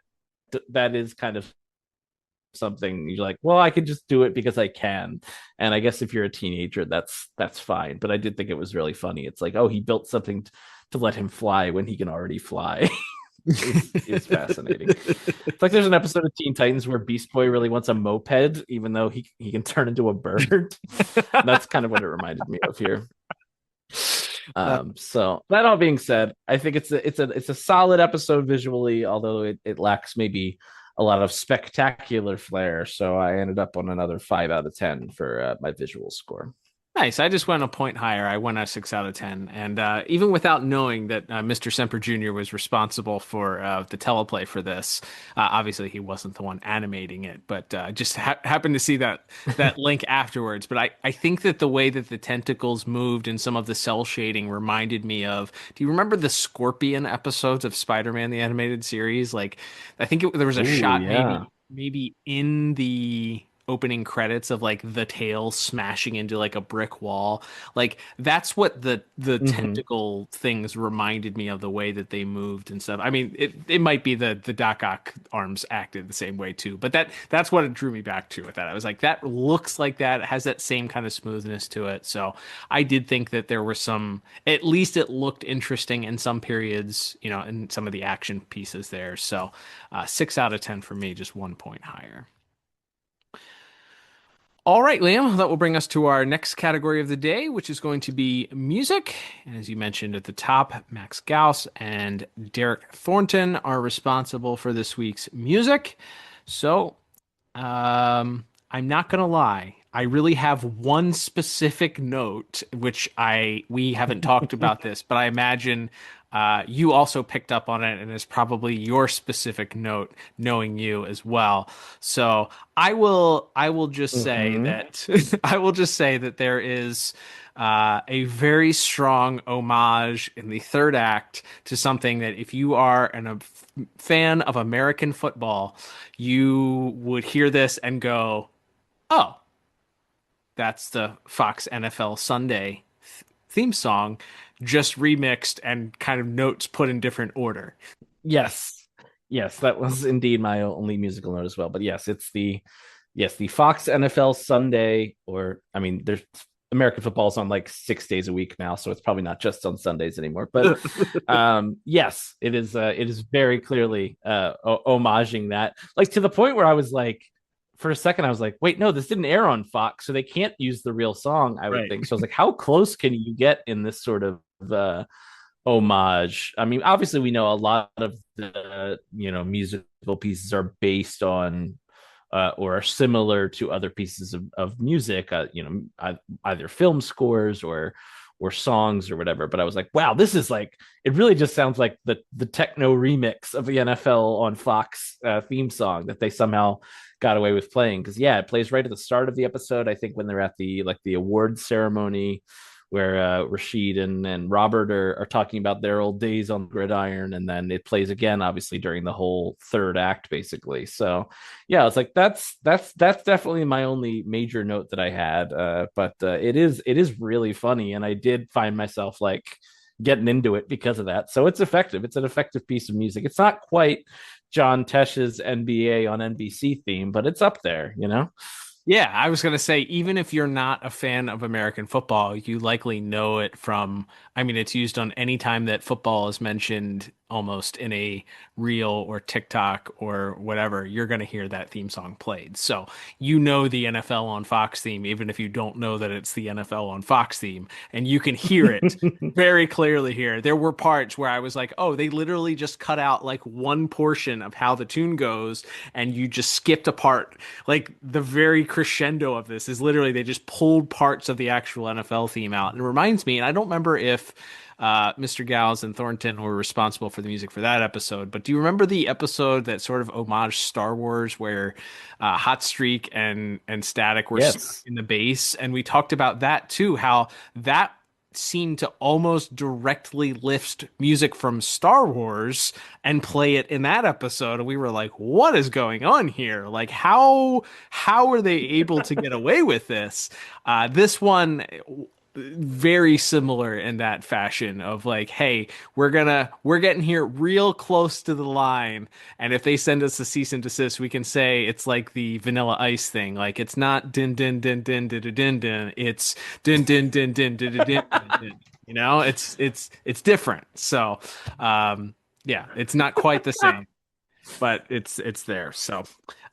is kind of something you're like, well, I could just do it because I can. And I guess if you're a teenager, that's fine. But I did think it was really funny. It's like, oh, he built something to let him fly when he can already fly. Is fascinating. It's like there's an episode of Teen Titans where Beast Boy really wants a moped, even though he can turn into a bird. That's kind of what it reminded me of here. So that all being said, I think it's a solid episode visually, although it lacks maybe a lot of spectacular flair. So I ended up on another 5 out of 10 for my visual score. Nice. I just went a point higher. I went a 6 out of 10. And even without knowing that Mr. Semper Jr. was responsible for the teleplay for this, obviously he wasn't the one animating it, but just happened to see that link afterwards. But I think that the way that the tentacles moved and some of the cell shading reminded me of, do you remember the Scorpion episodes of Spider-Man, the animated series? Like, I think there was a shot maybe in the opening credits of like the tail smashing into like a brick wall. Like, that's what the tentacle things reminded me of, the way that they moved and stuff. I mean, it might be the Doc Ock arms acted the same way too, but that's what it drew me back to with that. I was like, that looks like that. It has that same kind of smoothness to it. So I did think that there were at least it looked interesting in some periods, in some of the action pieces there. So 6 out of 10 for me, just 1 point higher. All right, Liam, that will bring us to our next category of the day, which is going to be music. And as you mentioned at the top, Max Gauss and Derek Thornton are responsible for this week's music. So, I'm not going to lie. I really have one specific note, which we haven't talked about this, but I imagine you also picked up on it, and it's probably your specific note, knowing you as well. So I will just say that I will just say that there is a very strong homage in the third act to something that, if you are a fan of American football, you would hear this and go, "Oh, that's the Fox NFL Sunday theme song, just remixed and kind of notes put in different order." Yes, that was indeed my only musical note as well. But yes, it's the Fox NFL Sunday, or I mean, there's American football's on like 6 days a week now, so it's probably not just on Sundays anymore. But yes, it is very clearly homaging that, like, to the point where I was like, for a second, I was like, wait, no, this didn't air on Fox, so they can't use the real song, I would think. So I was like, how close can you get in this sort of homage? I mean, obviously, we know a lot of the musical pieces are based on or are similar to other pieces of music, either film scores or songs or whatever. But I was like, wow, this is like, it really just sounds like the techno remix of the NFL on Fox theme song that they somehow got away with playing. Because it plays right at the start of the episode, I think, when they're at the awards ceremony, where Rashid and Robert are talking about their old days on the gridiron, and then it plays again, obviously, during the whole third act, basically. So yeah, it's like that's definitely my only major note that I had. But it is really funny, and I did find myself like getting into it because of that. So it's effective. It's an effective piece of music. It's not quite John Tesh's NBA on NBC theme, but it's up there, Yeah, I was going to say, even if you're not a fan of American football, you likely know it from, I mean, it's used on any time that football is mentioned almost in a reel or TikTok or whatever, you're going to hear that theme song played. So you know the NFL on Fox theme, even if you don't know that it's the NFL on Fox theme, and you can hear it very clearly here. There were parts where I was like, oh, they literally just cut out like one portion of how the tune goes, and you just skipped a part. Like the very crescendo of this is literally they just pulled parts of the actual NFL theme out. And it reminds me, and I don't remember if Mr. Gals and Thornton were responsible for the music for that episode, but do you remember the episode that sort of homaged Star Wars where Hot Streak and Static were stuck in the base? And we talked about that too, how that seemed to almost directly lift music from Star Wars and play it in that episode, and we were like, what is going on here? Like how are they able to get away with this? This one very similar in that fashion of like, hey, we're getting here real close to the line, and if they send us a cease and desist, we can say it's like the Vanilla Ice thing. Like it's not din din din din din din din din, it's din din din din din din din din. You know, it's different. So yeah, it's not quite the same, but it's there. So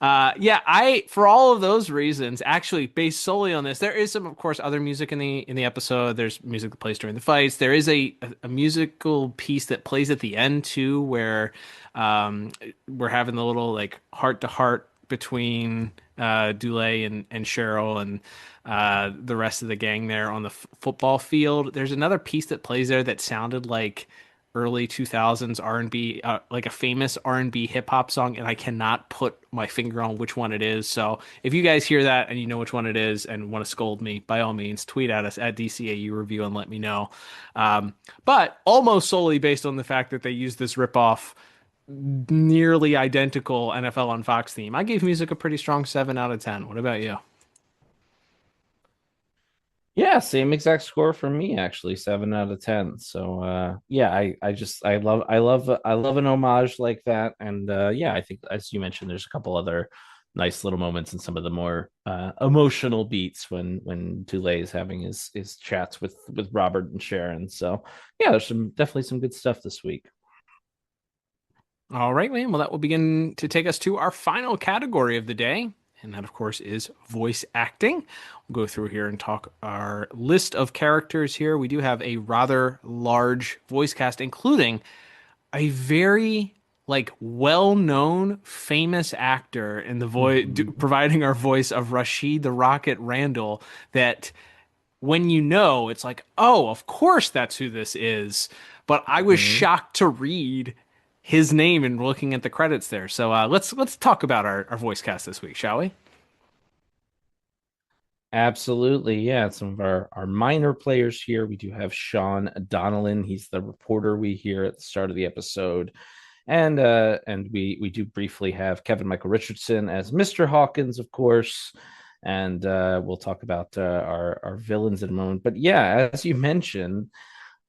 yeah, I for all of those reasons, actually based solely on this, there is some, of course, other music in the episode. There's music that plays during the fights. There is a musical piece that plays at the end too, where we're having the little like heart to heart between Dulé and Cheryl and the rest of the gang there on the football field. There's another piece that plays there that sounded like early 2000s R&B, like a famous R&B hip hop song, and I cannot put my finger on which one it is. So if you guys hear that and you know which one it is and want to scold me, by all means, tweet at us at DCAU Review and let me know. But almost solely based on the fact that they used this ripoff, nearly identical NFL on Fox theme, I gave music a pretty strong 7 out of 10. What about you? Yeah, same exact score for me, actually, 7 out of 10. So yeah, I love an homage like that. And yeah, I think as you mentioned, there's a couple other nice little moments in some of the more emotional beats when Tule is having his chats with Robert and Sharon. So yeah, there's definitely some good stuff this week. All right, Liam. Well, that will begin to take us to our final category of the day. And that, of course, is voice acting. We'll go through here and talk our list of characters here. We do have a rather large voice cast, including a very like well-known, famous actor in the voice, providing our voice of Rashid the Rocket Randall. That when you know, it's like, oh, of course that's who this is. But I was shocked to read his name and looking at the credits there. So let's talk about our voice cast this week, shall we? Absolutely. Yeah. Some of our minor players here. We do have Sean Donnellan. He's the reporter we hear at the start of the episode. And we do briefly have Kevin Michael Richardson as Mr. Hawkins, of course. And we'll talk about our villains in a moment. But yeah, as you mentioned,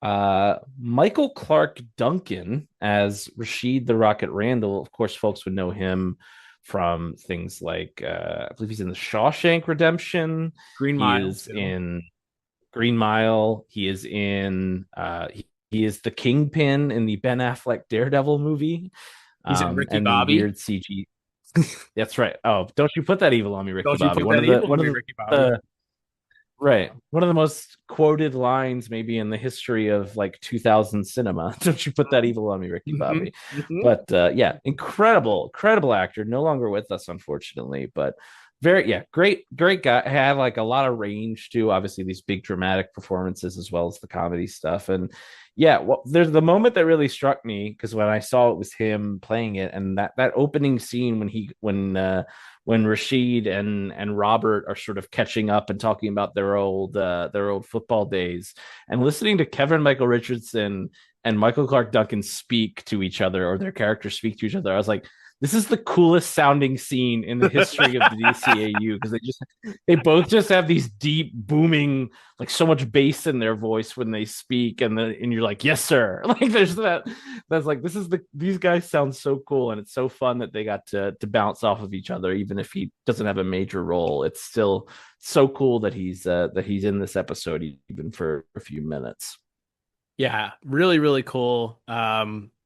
Michael Clark Duncan as Rashid the Rocket Randall. Of course, folks would know him from things like I believe he's in the Shawshank Redemption. Green Mile. He is in Green Mile. He is in he is the Kingpin in the Ben Affleck Daredevil movie. He's in Ricky and Bobby. The weird CG. That's right. Oh, don't you put that evil on me, Ricky Don't Bobby. You put that evil on me, Ricky Bobby. Right. One of the most quoted lines maybe in the history of like 2000 cinema. Don't you put that evil on me, Ricky Bobby. But yeah, incredible actor. No longer with us, unfortunately. But great guy. Had like a lot of range too. Obviously, these big dramatic performances as well as the comedy stuff. And yeah, well, there's the moment that really struck me because when I saw it was him playing it, and that opening scene when Rashid and Robert are sort of catching up and talking about their old football days, and listening to Kevin Michael Richardson and Michael Clark Duncan speak to each other, or their characters speak to each other, I was like, this is the coolest sounding scene in the history of the DCAU because they both just have these deep booming, like so much bass in their voice when they speak, and you're like, yes sir. Like there's that's like these guys sound so cool, and it's so fun that they got to bounce off of each other even if he doesn't have a major role. It's still so cool that he's in this episode even for a few minutes. Yeah, really, really cool.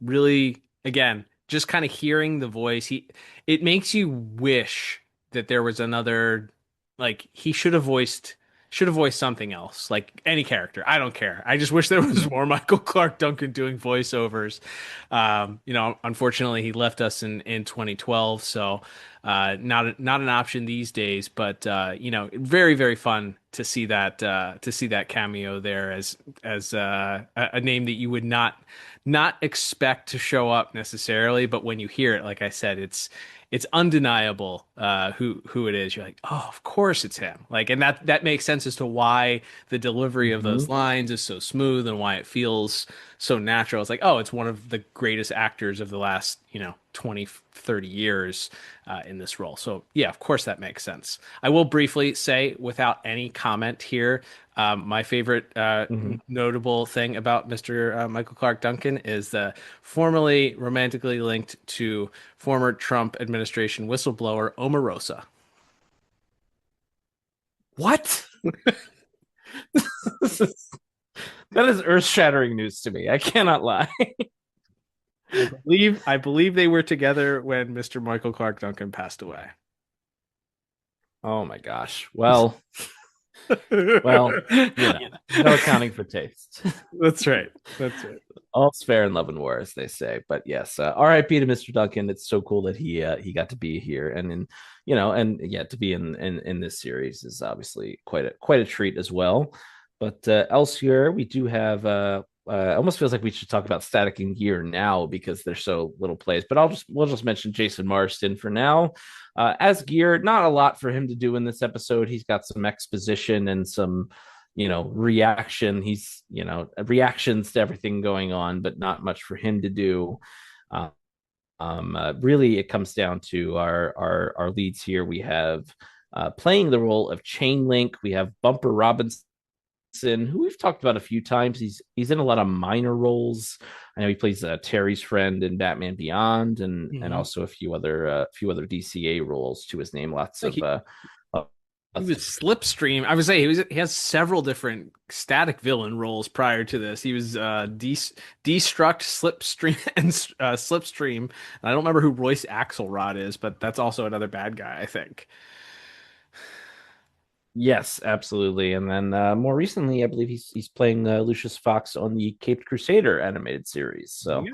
Really, again, just kind of hearing the voice, it makes you wish that there was another, like he should have voiced something else, like any character. I don't care. I just wish there was more Michael Clark Duncan doing voiceovers. Unfortunately, he left us in 2012, so not an option these days. But very, very fun to see that cameo there as a name that you would not expect to show up necessarily, but when you hear it, like I said, it's undeniable who it is. You're like, oh, of course it's him. Like, and that makes sense as to why the delivery of those lines is so smooth and why it feels so natural. It's like, oh, it's one of the greatest actors of the last 20, 30 years in this role. So yeah, of course that makes sense. I will briefly say, without any comment here, my favorite notable thing about Mr. Michael Clark Duncan is the formerly romantically linked to former Trump administration whistleblower Omarosa. What? That is earth-shattering news to me. I cannot lie. I believe they were together when Mr. Michael Clark Duncan passed away. Oh my gosh. Well, no accounting for taste. That's right. All's fair in love and war, as they say. But yes, R.I.P. to Mr. Duncan. It's so cool that he got to be here, and to be in this series is obviously quite a treat as well. But elsewhere, we do have almost feels like we should talk about Static and Gear now because there's so little plays. But we'll just mention Jason Marsden for now. As Gear, not a lot for him to do in this episode. He's got some exposition and some reaction. He's reactions to everything going on, but not much for him to do. Really, it comes down to our leads here. We have playing the role of Chain Link. We have Bumper Robinson, who we've talked about a few times. He's in a lot of minor roles. I know he plays Terry's friend in Batman Beyond, and also a few other DCA roles to his name. Lots of. He was Slipstream. I would say he has several different Static villain roles prior to this. He was Destruct, Slipstream, and Slipstream. And I don't remember who Royce Axelrod is, but that's also another bad guy, I think. Yes, absolutely. And then more recently, I believe he's playing Lucius Fox on the Caped Crusader animated series. So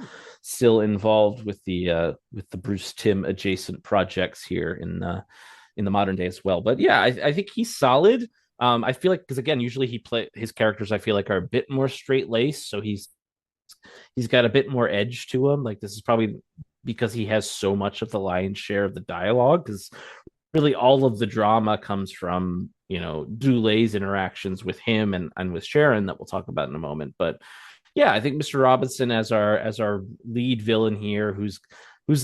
still involved with the Bruce Timm adjacent projects here in the modern day as well. But yeah, I think he's solid. I feel like because again, usually his characters I feel like are a bit more straight laced, so he's got a bit more edge to him. Like this is probably because he has so much of the lion's share of the dialogue, because really all of the drama comes from Dulay's interactions with him and with Sharon that we'll talk about in a moment. But yeah, I think Mr. Robinson as our lead villain here, who's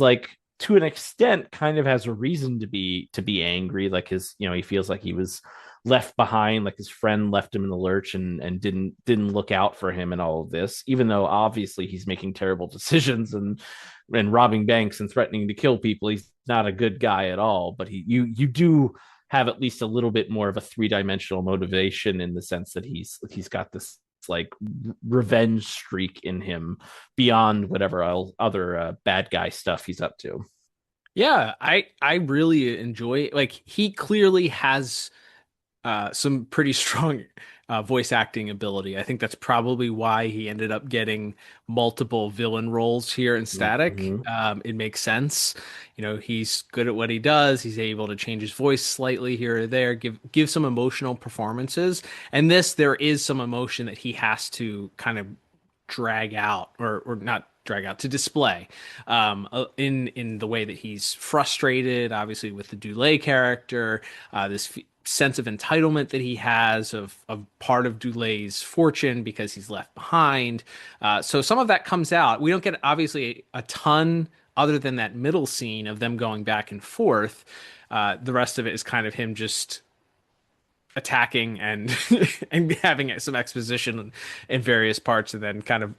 like to an extent kind of has a reason to be angry, like his he feels like he was left behind, like his friend left him in the lurch and didn't look out for him and all of this, even though obviously he's making terrible decisions and robbing banks and threatening to kill people. He's not a good guy at all, but you do have at least a little bit more of a three-dimensional motivation in the sense that he's got this like revenge streak in him beyond whatever other bad guy stuff he's up to. Yeah, I really enjoy, like, he clearly has some pretty strong voice acting ability. I think that's probably why he ended up getting multiple villain roles here in Static. It makes sense. He's good at what he does. He's able to change his voice slightly here or there, give some emotional performances. And there is some emotion that he has to kind of drag out or not drag out, to display in the way that he's frustrated, obviously, with the Dulé character, this sense of entitlement that he has of part of Dulay's fortune because he's left behind. So some of that comes out. We don't get obviously a ton other than that middle scene of them going back and forth, the rest of it is kind of him just attacking and and having some exposition in various parts, and then kind of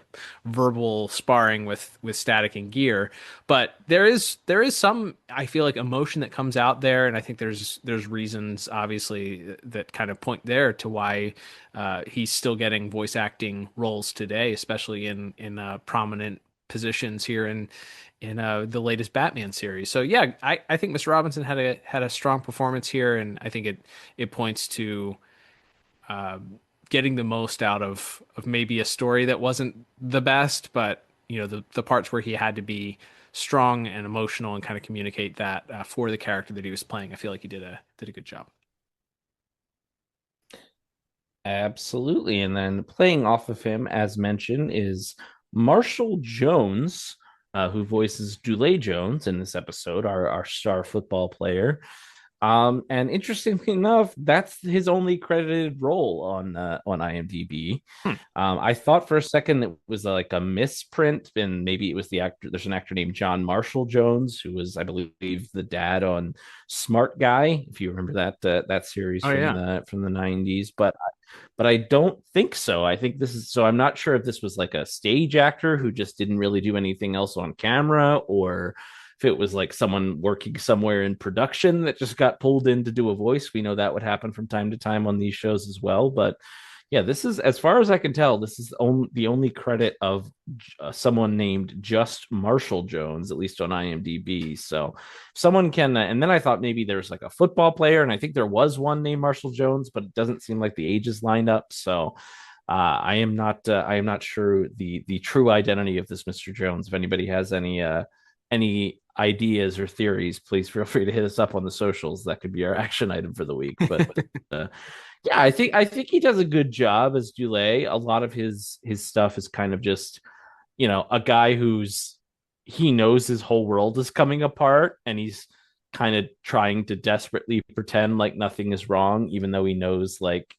verbal sparring with Static and Gear. But there is some, I feel like, emotion that comes out there, and I think there's reasons obviously that kind of point there to why he's still getting voice acting roles today, especially in prominent positions here in the latest Batman series. So yeah, I think Mr. Robinson had a strong performance here, and I think it points to getting the most out of maybe a story that wasn't the best, but the parts where he had to be strong and emotional and kind of communicate that for the character that he was playing. I feel like he did a good job. Absolutely. And then playing off of him, as mentioned, is Marshall Jones, who voices Dulé Jones in this episode, our star football player. And interestingly enough, that's his only credited role on IMDb. I thought for a second it was like a misprint, and maybe it was the actor. There's an actor named John Marshall Jones who was, I believe, the dad on Smart Guy, if you remember that series from the 90s. But I don't think so. I think this is so. I'm not sure if this was like a stage actor who just didn't really do anything else on camera, or if it was like someone working somewhere in production that just got pulled in to do a voice. We know that would happen from time to time on these shows as well. But yeah, this is, as far as I can tell, this is the only credit of someone named just Marshall Jones, at least on IMDb. So someone can, and then I thought maybe there's like a football player, and I think there was one named Marshall Jones, but it doesn't seem like the ages lined up. So I am not sure the true identity of this Mr. Jones. If anybody has any ideas or theories, please feel free to hit us up on the socials. That could be our action item for the week. But yeah, I think he does a good job as Dulé. A lot of his stuff is kind of just, a guy he knows his whole world is coming apart, and he's kind of trying to desperately pretend like nothing is wrong, even though he knows, like,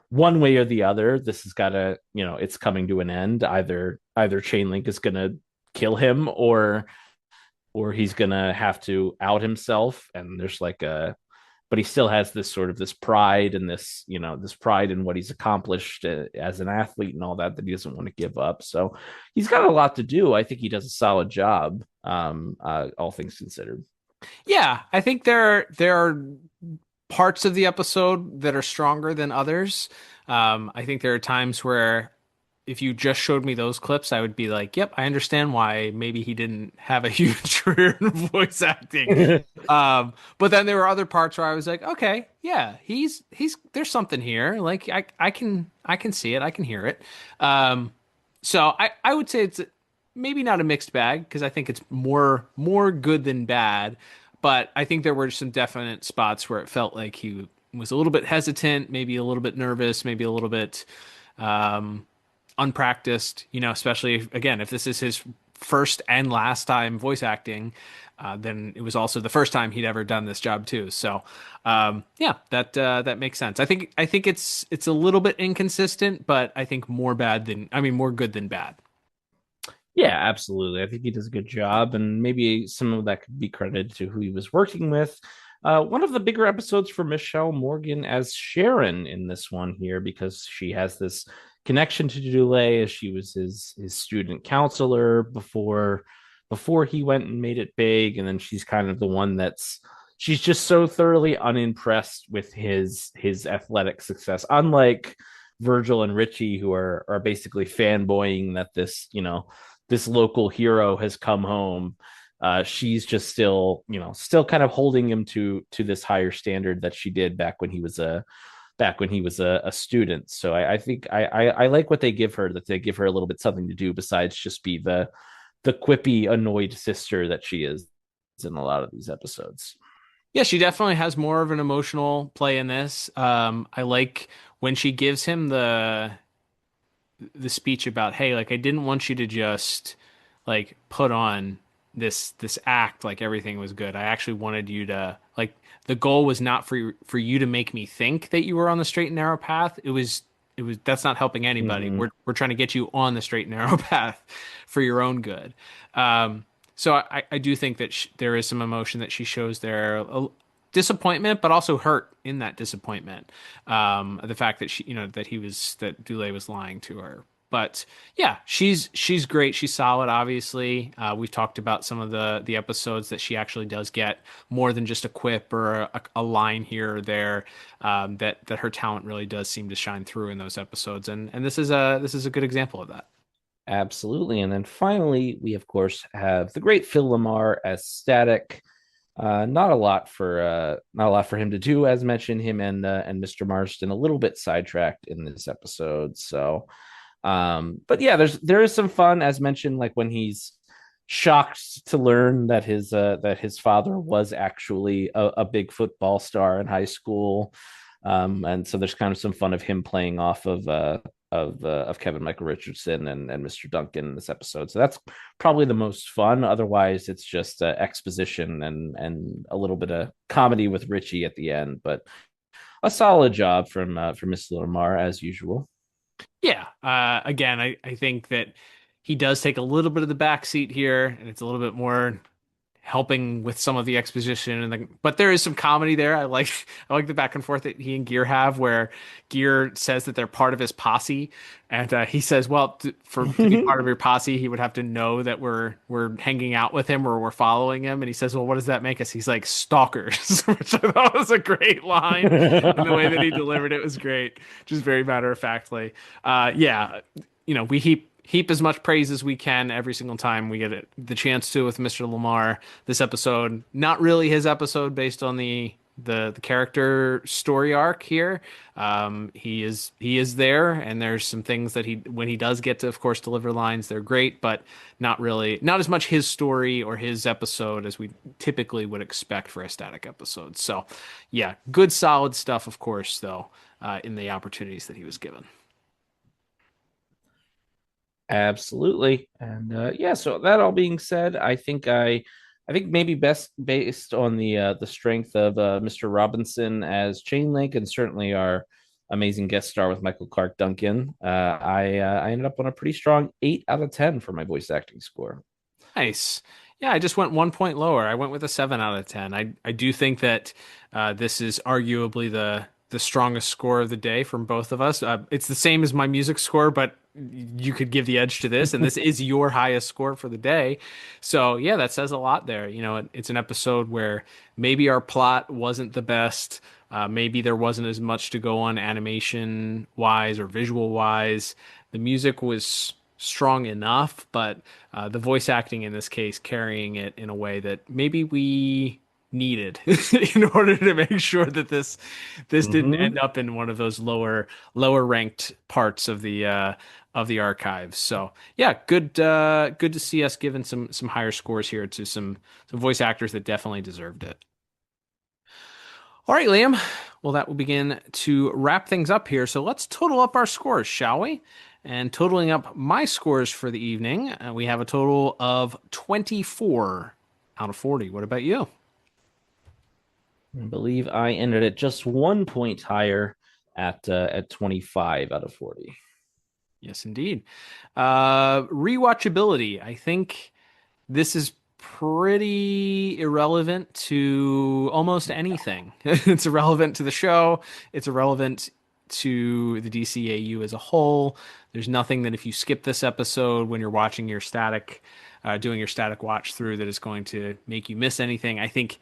one way or the other, this has got to, it's coming to an end. Either Chainlink is going to kill him, or he's gonna have to out himself, and there's but he still has this pride, and this pride in what he's accomplished as an athlete and all that he doesn't want to give up. So he's got a lot to do. I think he does a solid job, all things considered. Yeah, I think there are parts of the episode that are stronger than others. I think there are times where if you just showed me those clips, I would be like, yep, I understand why maybe he didn't have a huge career in voice acting. But then there were other parts where I was like, okay, yeah, he's there's something here. Like I can see it. I can hear it. So I would say it's maybe not a mixed bag, because I think it's more good than bad. But I think there were some definite spots where it felt like he was a little bit hesitant, maybe a little bit nervous, maybe a little bit unpracticed, especially if this is his first and last time voice acting, then it was also the first time he'd ever done this job too. So, yeah, that makes sense. I think it's a little bit inconsistent, but I think more good than bad. Yeah, absolutely. I think he does a good job, and maybe some of that could be credited to who he was working with. One of the bigger episodes for Michelle Morgan as Sharon in this one here, because she has this connection to Dulé, as she was his student counselor before he went and made it big, and then she's kind of the one she's just so thoroughly unimpressed with his athletic success, unlike Virgil and Richie, who are basically fanboying that this local hero has come home. She's just still kind of holding him to this higher standard that she did back when he was a student. So I think I like what they give her, that they give her a little bit something to do besides just be the quippy, annoyed sister that she is in a lot of these episodes. Yeah, she definitely has more of an emotional play in this. I like when she gives him the speech about, hey, like, I didn't want you to just like put on this act like everything was good. I actually wanted you to, like, the goal was not for you to make me think that you were on the straight and narrow path. It was that's not helping anybody. Mm-hmm. We're trying to get you on the straight and narrow path for your own good. So I do think that there is some emotion that she shows there. Disappointment, but also hurt in that disappointment. The fact that that Dule was lying to her. But yeah, she's great. She's solid. Obviously, we've talked about some of the episodes that she actually does get more than just a quip or a line here or there. That her talent really does seem to shine through in those episodes, and this is a good example of that. Absolutely. And then finally, we of course have the great Phil Lamar as Static. Not a lot for him to do, as mentioned. Him and Mr. Marston a little bit sidetracked in this episode. So, but yeah, there is some fun, as mentioned, like when he's shocked to learn that his father was actually a big football star in high school. And so there's kind of some fun of him playing off of Kevin Michael Richardson and Mr. Duncan in this episode. So that's probably the most fun. Otherwise, it's just exposition and a little bit of comedy with Richie at the end. But a solid job from Miss Lamar as usual. Yeah. Again, I think that he does take a little bit of the back seat here, and it's a little bit more helping with some of the exposition but there is some comedy there. I like the back and forth that he and Gear have, where Gear says that they're part of his posse, and he says, well, to be part of your posse, he would have to know that we're hanging out with him or we're following him. And he says, well, what does that make us? He's like, stalkers, which I thought was a great line. And the way that he delivered it was great, just very matter of factly. Yeah, we heap as much praise as we can every single time we get the chance to with Mr. Lamar. This episode, not really his episode based on the character story arc here. He is there, and there's some things that when he does get to, of course, deliver lines, they're great, but not as much his story or his episode as we typically would expect for a Static episode. So yeah, good solid stuff, of course, though, in the opportunities that he was given. Absolutely. And yeah, so that all being said, I think maybe best based on the strength of Mr. Robinson as Chainlink, and certainly our amazing guest star with Michael Clark Duncan, I ended up on a pretty strong 8 out of 10 for my voice acting score. Nice. Yeah, I just went 1 point lower. I went with a 7 out of 10. I do think that this is arguably the strongest score of the day from both of us. It's the same as my music score, but you could give the edge to this, and this is your highest score for the day. So yeah, that says a lot there. It's an episode where maybe our plot wasn't the best. Maybe there wasn't as much to go on animation wise or visual wise. The music was strong enough, but the voice acting in this case carrying it in a way that maybe we needed in order to make sure that this didn't end up in one of those lower ranked parts of the archives. So yeah, good to see us giving some higher scores here to some voice actors that definitely deserved it. All right, Liam. Well, that will begin to wrap things up here. So let's total up our scores, shall we? And totaling up my scores for the evening, we have a total of 24 out of 40. What about you? I believe I ended at just 1 point higher at 25 out of 40. Yes, indeed. Rewatchability. I think this is pretty irrelevant to almost anything. It's irrelevant to the show. It's irrelevant to the DCAU as a whole. There's nothing that if you skip this episode when you're watching your static, doing your static watch through, that is going to make you miss anything. I think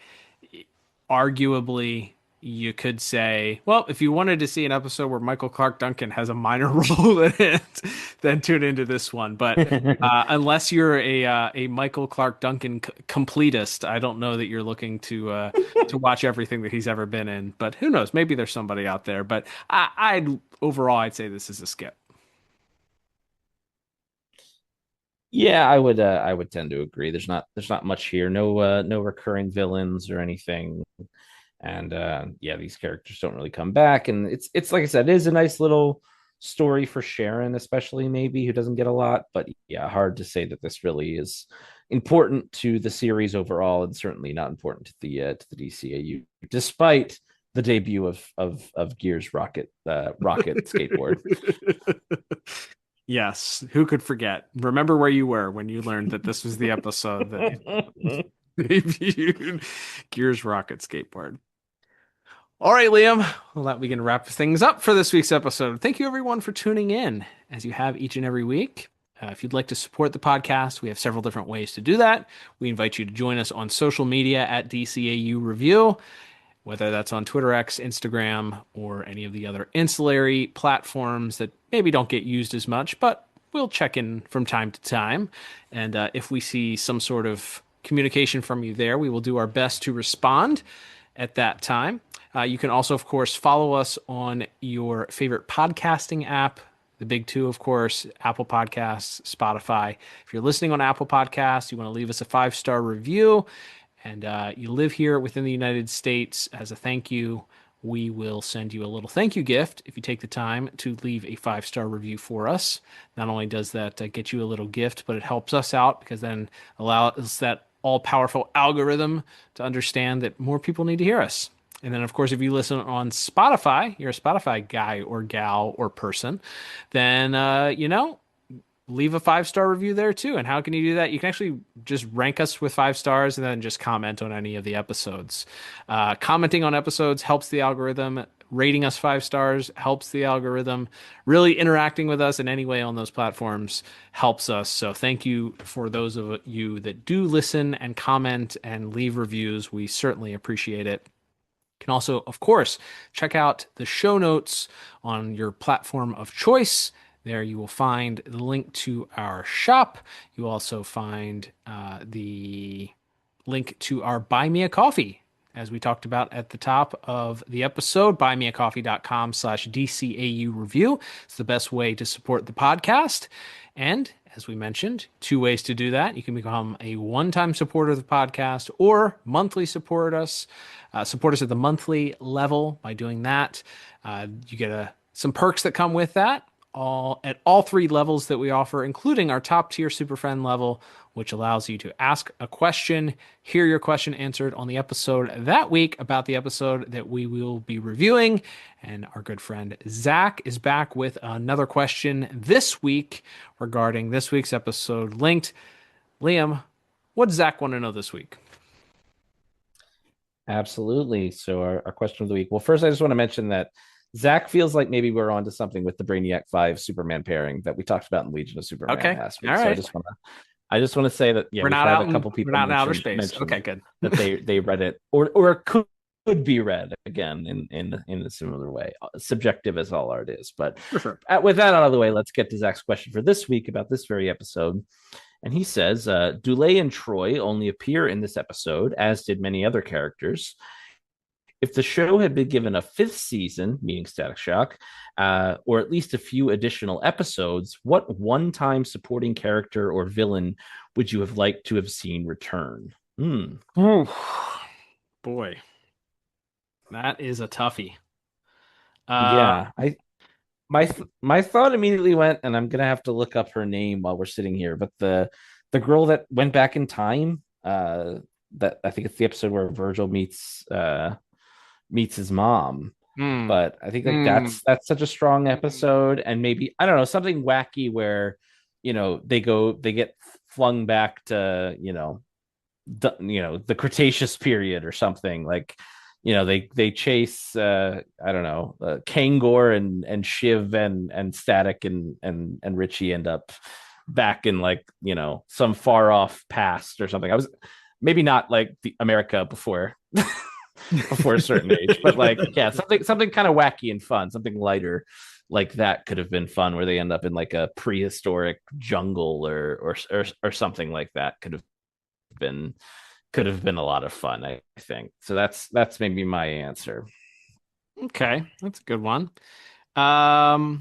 arguably you could say, well, if you wanted to see an episode where Michael Clark Duncan has a minor role in it, then tune into this one. But unless you're a Michael Clark Duncan completist, I don't know that you're looking to watch everything that he's ever been in. But who knows? Maybe there's somebody out there. But overall, I'd say this is a skip. Yeah, I would tend to agree. There's not much here. No recurring villains or anything. And yeah, these characters don't really come back. And it's like I said, it is a nice little story for Sharon, especially maybe, who doesn't get a lot. But yeah, hard to say that this really is important to the series overall, and certainly not important to the DCAU, despite the debut of Gear's rocket skateboard. Yes, who could forget? Remember where you were when you learned that this was the episode that debuted Gears Rocket Skateboard. All right, Liam. Well, that we can wrap things up for this week's episode. Thank you, everyone, for tuning in, as you have each and every week. If you'd like to support the podcast, we have several different ways to do that. We invite you to join us on social media at DCAU Review, whether that's on Twitter, X, Instagram, or any of the other ancillary platforms that maybe don't get used as much, but we'll check in from time to time. And if we see some sort of communication from you there, we will do our best to respond at that time. You can also, of course, follow us on your favorite podcasting app. The big two, of course, Apple Podcasts, Spotify. If you're listening on Apple Podcasts, you want to leave us a 5-star review, and you live here within the United States, as a thank you, we will send you a little thank you gift if you take the time to leave a 5-star review for us. Not only does that get you a little gift, but it helps us out because then allows that all-powerful algorithm to understand that more people need to hear us. And then, of course, if you listen on Spotify, you're a Spotify guy or gal or person, then, leave a 5-star review there too. And how can you do that? You can actually just rank us with 5 stars and then just comment on any of the episodes. Commenting on episodes helps the algorithm. Rating us 5 stars helps the algorithm. Really interacting with us in any way on those platforms helps us. So thank you for those of you that do listen and comment and leave reviews. We certainly appreciate it. You can also, of course, check out the show notes on your platform of choice. There you will find the link to our shop. You also find the link to our Buy Me a Coffee, as we talked about at the top of the episode, buymeacoffee.com/DCAU review. It's the best way to support the podcast. And as we mentioned, 2 ways to do that. You can become a one-time supporter of the podcast or monthly support us at the monthly level. By doing that, you get some perks that come with that. At all 3 levels that we offer, including our top tier Super Friend level, which allows you to ask a question, hear your question answered on the episode that week about the episode that we will be reviewing. And our good friend Zach is back with another question this week regarding this week's episode linked. Liam, what does Zach want to know this week? Absolutely. So our question of the week. Well, first, I just want to mention that Zach feels like maybe we're onto something with the Brainiac 5 Superman pairing that we talked about in Legion of Superman last week. All right. So I just want to say that we're not out. A couple people. We're not in outer space. Okay, good. That they read it or could be read again in a similar way. Subjective as all art is, but for sure. With that out of the way, let's get to Zach's question for this week about this very episode. And he says, Dulé and Troy only appear in this episode, as did many other characters. If the show had been given a 5th season, meaning Static Shock, or at least a few additional episodes, what one-time supporting character or villain would you have liked to have seen return? Oh, boy. That is a toughie. Yeah, my thought immediately went, and I'm gonna have to look up her name while we're sitting here, but the girl that went back in time, that I think it's the episode where Virgil meets his mom. But I think that's such a strong episode, and maybe I don't know, something wacky where they get flung back to the Cretaceous period or something, like they chase I don't know, Kangor and Shiv and Static and Richie end up back in some far off past or something. I was maybe not like the America before before a certain age, but something kind of wacky and fun, something lighter like that could have been fun, where they end up in like a prehistoric jungle or something like that. Could have been a lot of fun, I think. So that's maybe my answer. Okay, that's a good one. I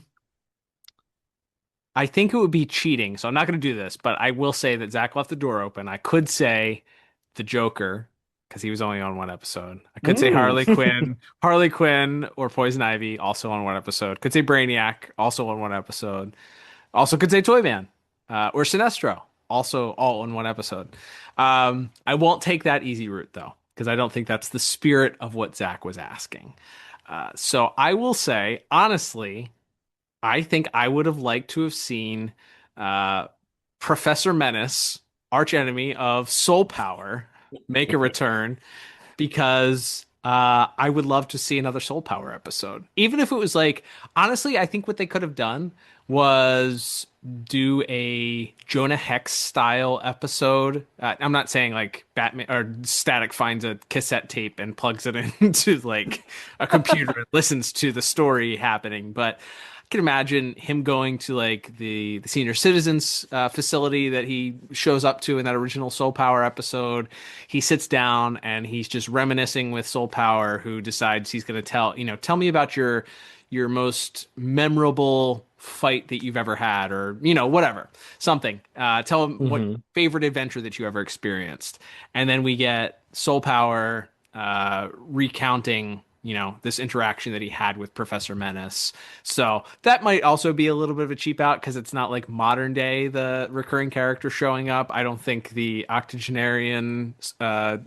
think it would be cheating, so I'm not going to do this, but I will say that Zach left the door open. I could say the Joker, because he was only on one episode. I could say Harley Quinn or Poison Ivy, also on one episode. Could say Brainiac, also on one episode. Also could say Toyman or Sinestro, also all in one episode. I won't take that easy route, though, because I don't think that's the spirit of what Zach was asking. So I will say, honestly, I think I would have liked to have seen Professor Menace, arch enemy of Soul Power, make a return because I would love to see another Soul Power episode. Even if it was like, honestly, I think what they could have done was do a Jonah Hex style episode. I'm not saying like Batman or Static finds a cassette tape and plugs it into like a computer and listens to the story happening, but I can imagine him going to like the senior citizens facility that he shows up to in that original Soul Power episode. He sits down and he's just reminiscing with Soul Power, who decides he's going to tell me about your most memorable fight that you've ever had, or whatever, something. Tell him what favorite adventure that you ever experienced, and then we get Soul Power recounting this interaction that he had with Professor Menace. So that might also be a little bit of a cheap out because it's not like modern day, the recurring character showing up. I don't think the octogenarian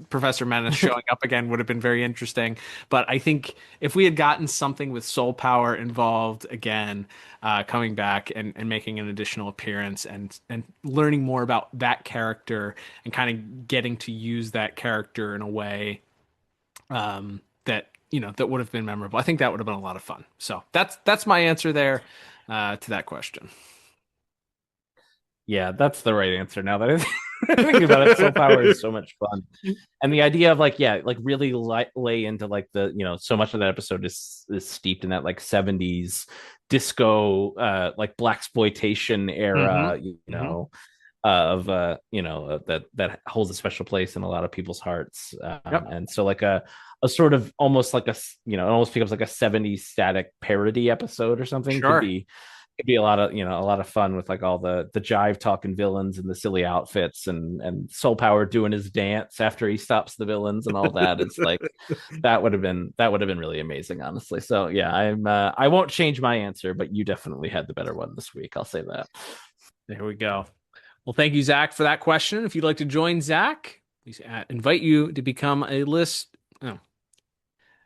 Professor Menace showing up again would have been very interesting. But I think if we had gotten something with Soul Power involved again, coming back and making an additional appearance and learning more about that character and kind of getting to use that character in a way that would have been memorable. I think that would have been a lot of fun. So that's my answer there to that question. Yeah, that's the right answer. Now that I think about it, Soul Power is so much fun, and the idea of really lay into like the so much of that episode is steeped in that like 70s disco like blaxploitation era, of that holds a special place in a lot of people's hearts. And so like a sort of almost like it almost becomes like a 70s Static parody episode or something. Sure. Could be a lot of fun with like all the jive talking villains and the silly outfits and Soul Power doing his dance after he stops the villains and all that. It's like that would have been really amazing, honestly. So yeah, I won't change my answer, but you definitely had the better one this week. I'll say that. There we go. Well, thank you, Zach, for that question. If you'd like to join Zach, please invite you to become a list. Oh.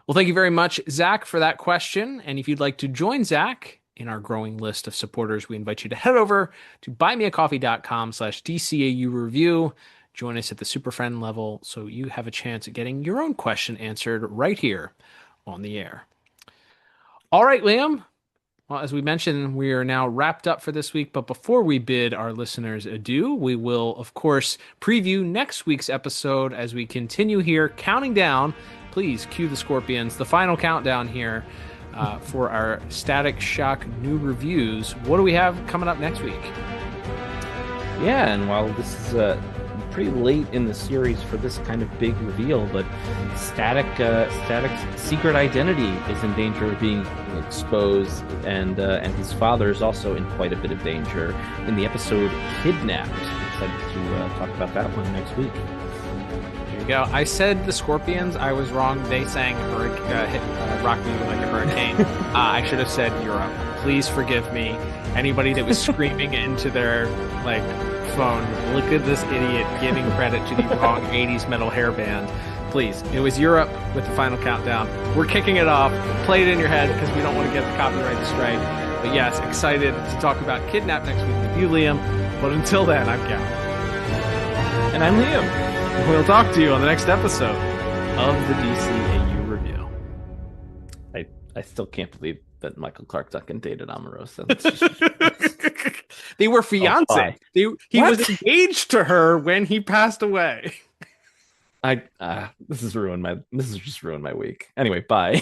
Well, thank you very much, Zach, for that question. And if you'd like to join Zach in our growing list of supporters, we invite you to head over to buymeacoffee.com/DCAU review. Join us at the super friend level so you have a chance at getting your own question answered right here on the air. All right, Liam. Well, as we mentioned, we are now wrapped up for this week, but before we bid our listeners adieu, we will, of course, preview next week's episode as we continue here, counting down. Please cue the Scorpions, the final countdown here for our Static Shock new reviews. What do we have coming up next week? Yeah, and while this is pretty late in the series for this kind of big reveal, but Static's secret identity is in danger of being exposed, and his father is also in quite a bit of danger in the episode Kidnapped. I'm excited to talk about that one next week. There you go. I said the Scorpions. I was wrong. They sang Rock Me Like a Hurricane. I should have said Europe. Please forgive me. Anybody that was screaming into their phone, look at this idiot giving credit to the wrong 80s metal hair band. Please, it was Europe with the final countdown. We're kicking it off. Play it in your head because we don't want to get the copyright strike. But yes, excited to talk about Kidnap next week with you, Liam. But until then, I'm Cal. And I'm Liam. We'll talk to you on the next episode of the DCAU Review. I still can't believe that Michael Clark Duncan dated Omarosa. They were fiancé. He was engaged to her when he passed away. This has just ruined my week. Anyway, bye.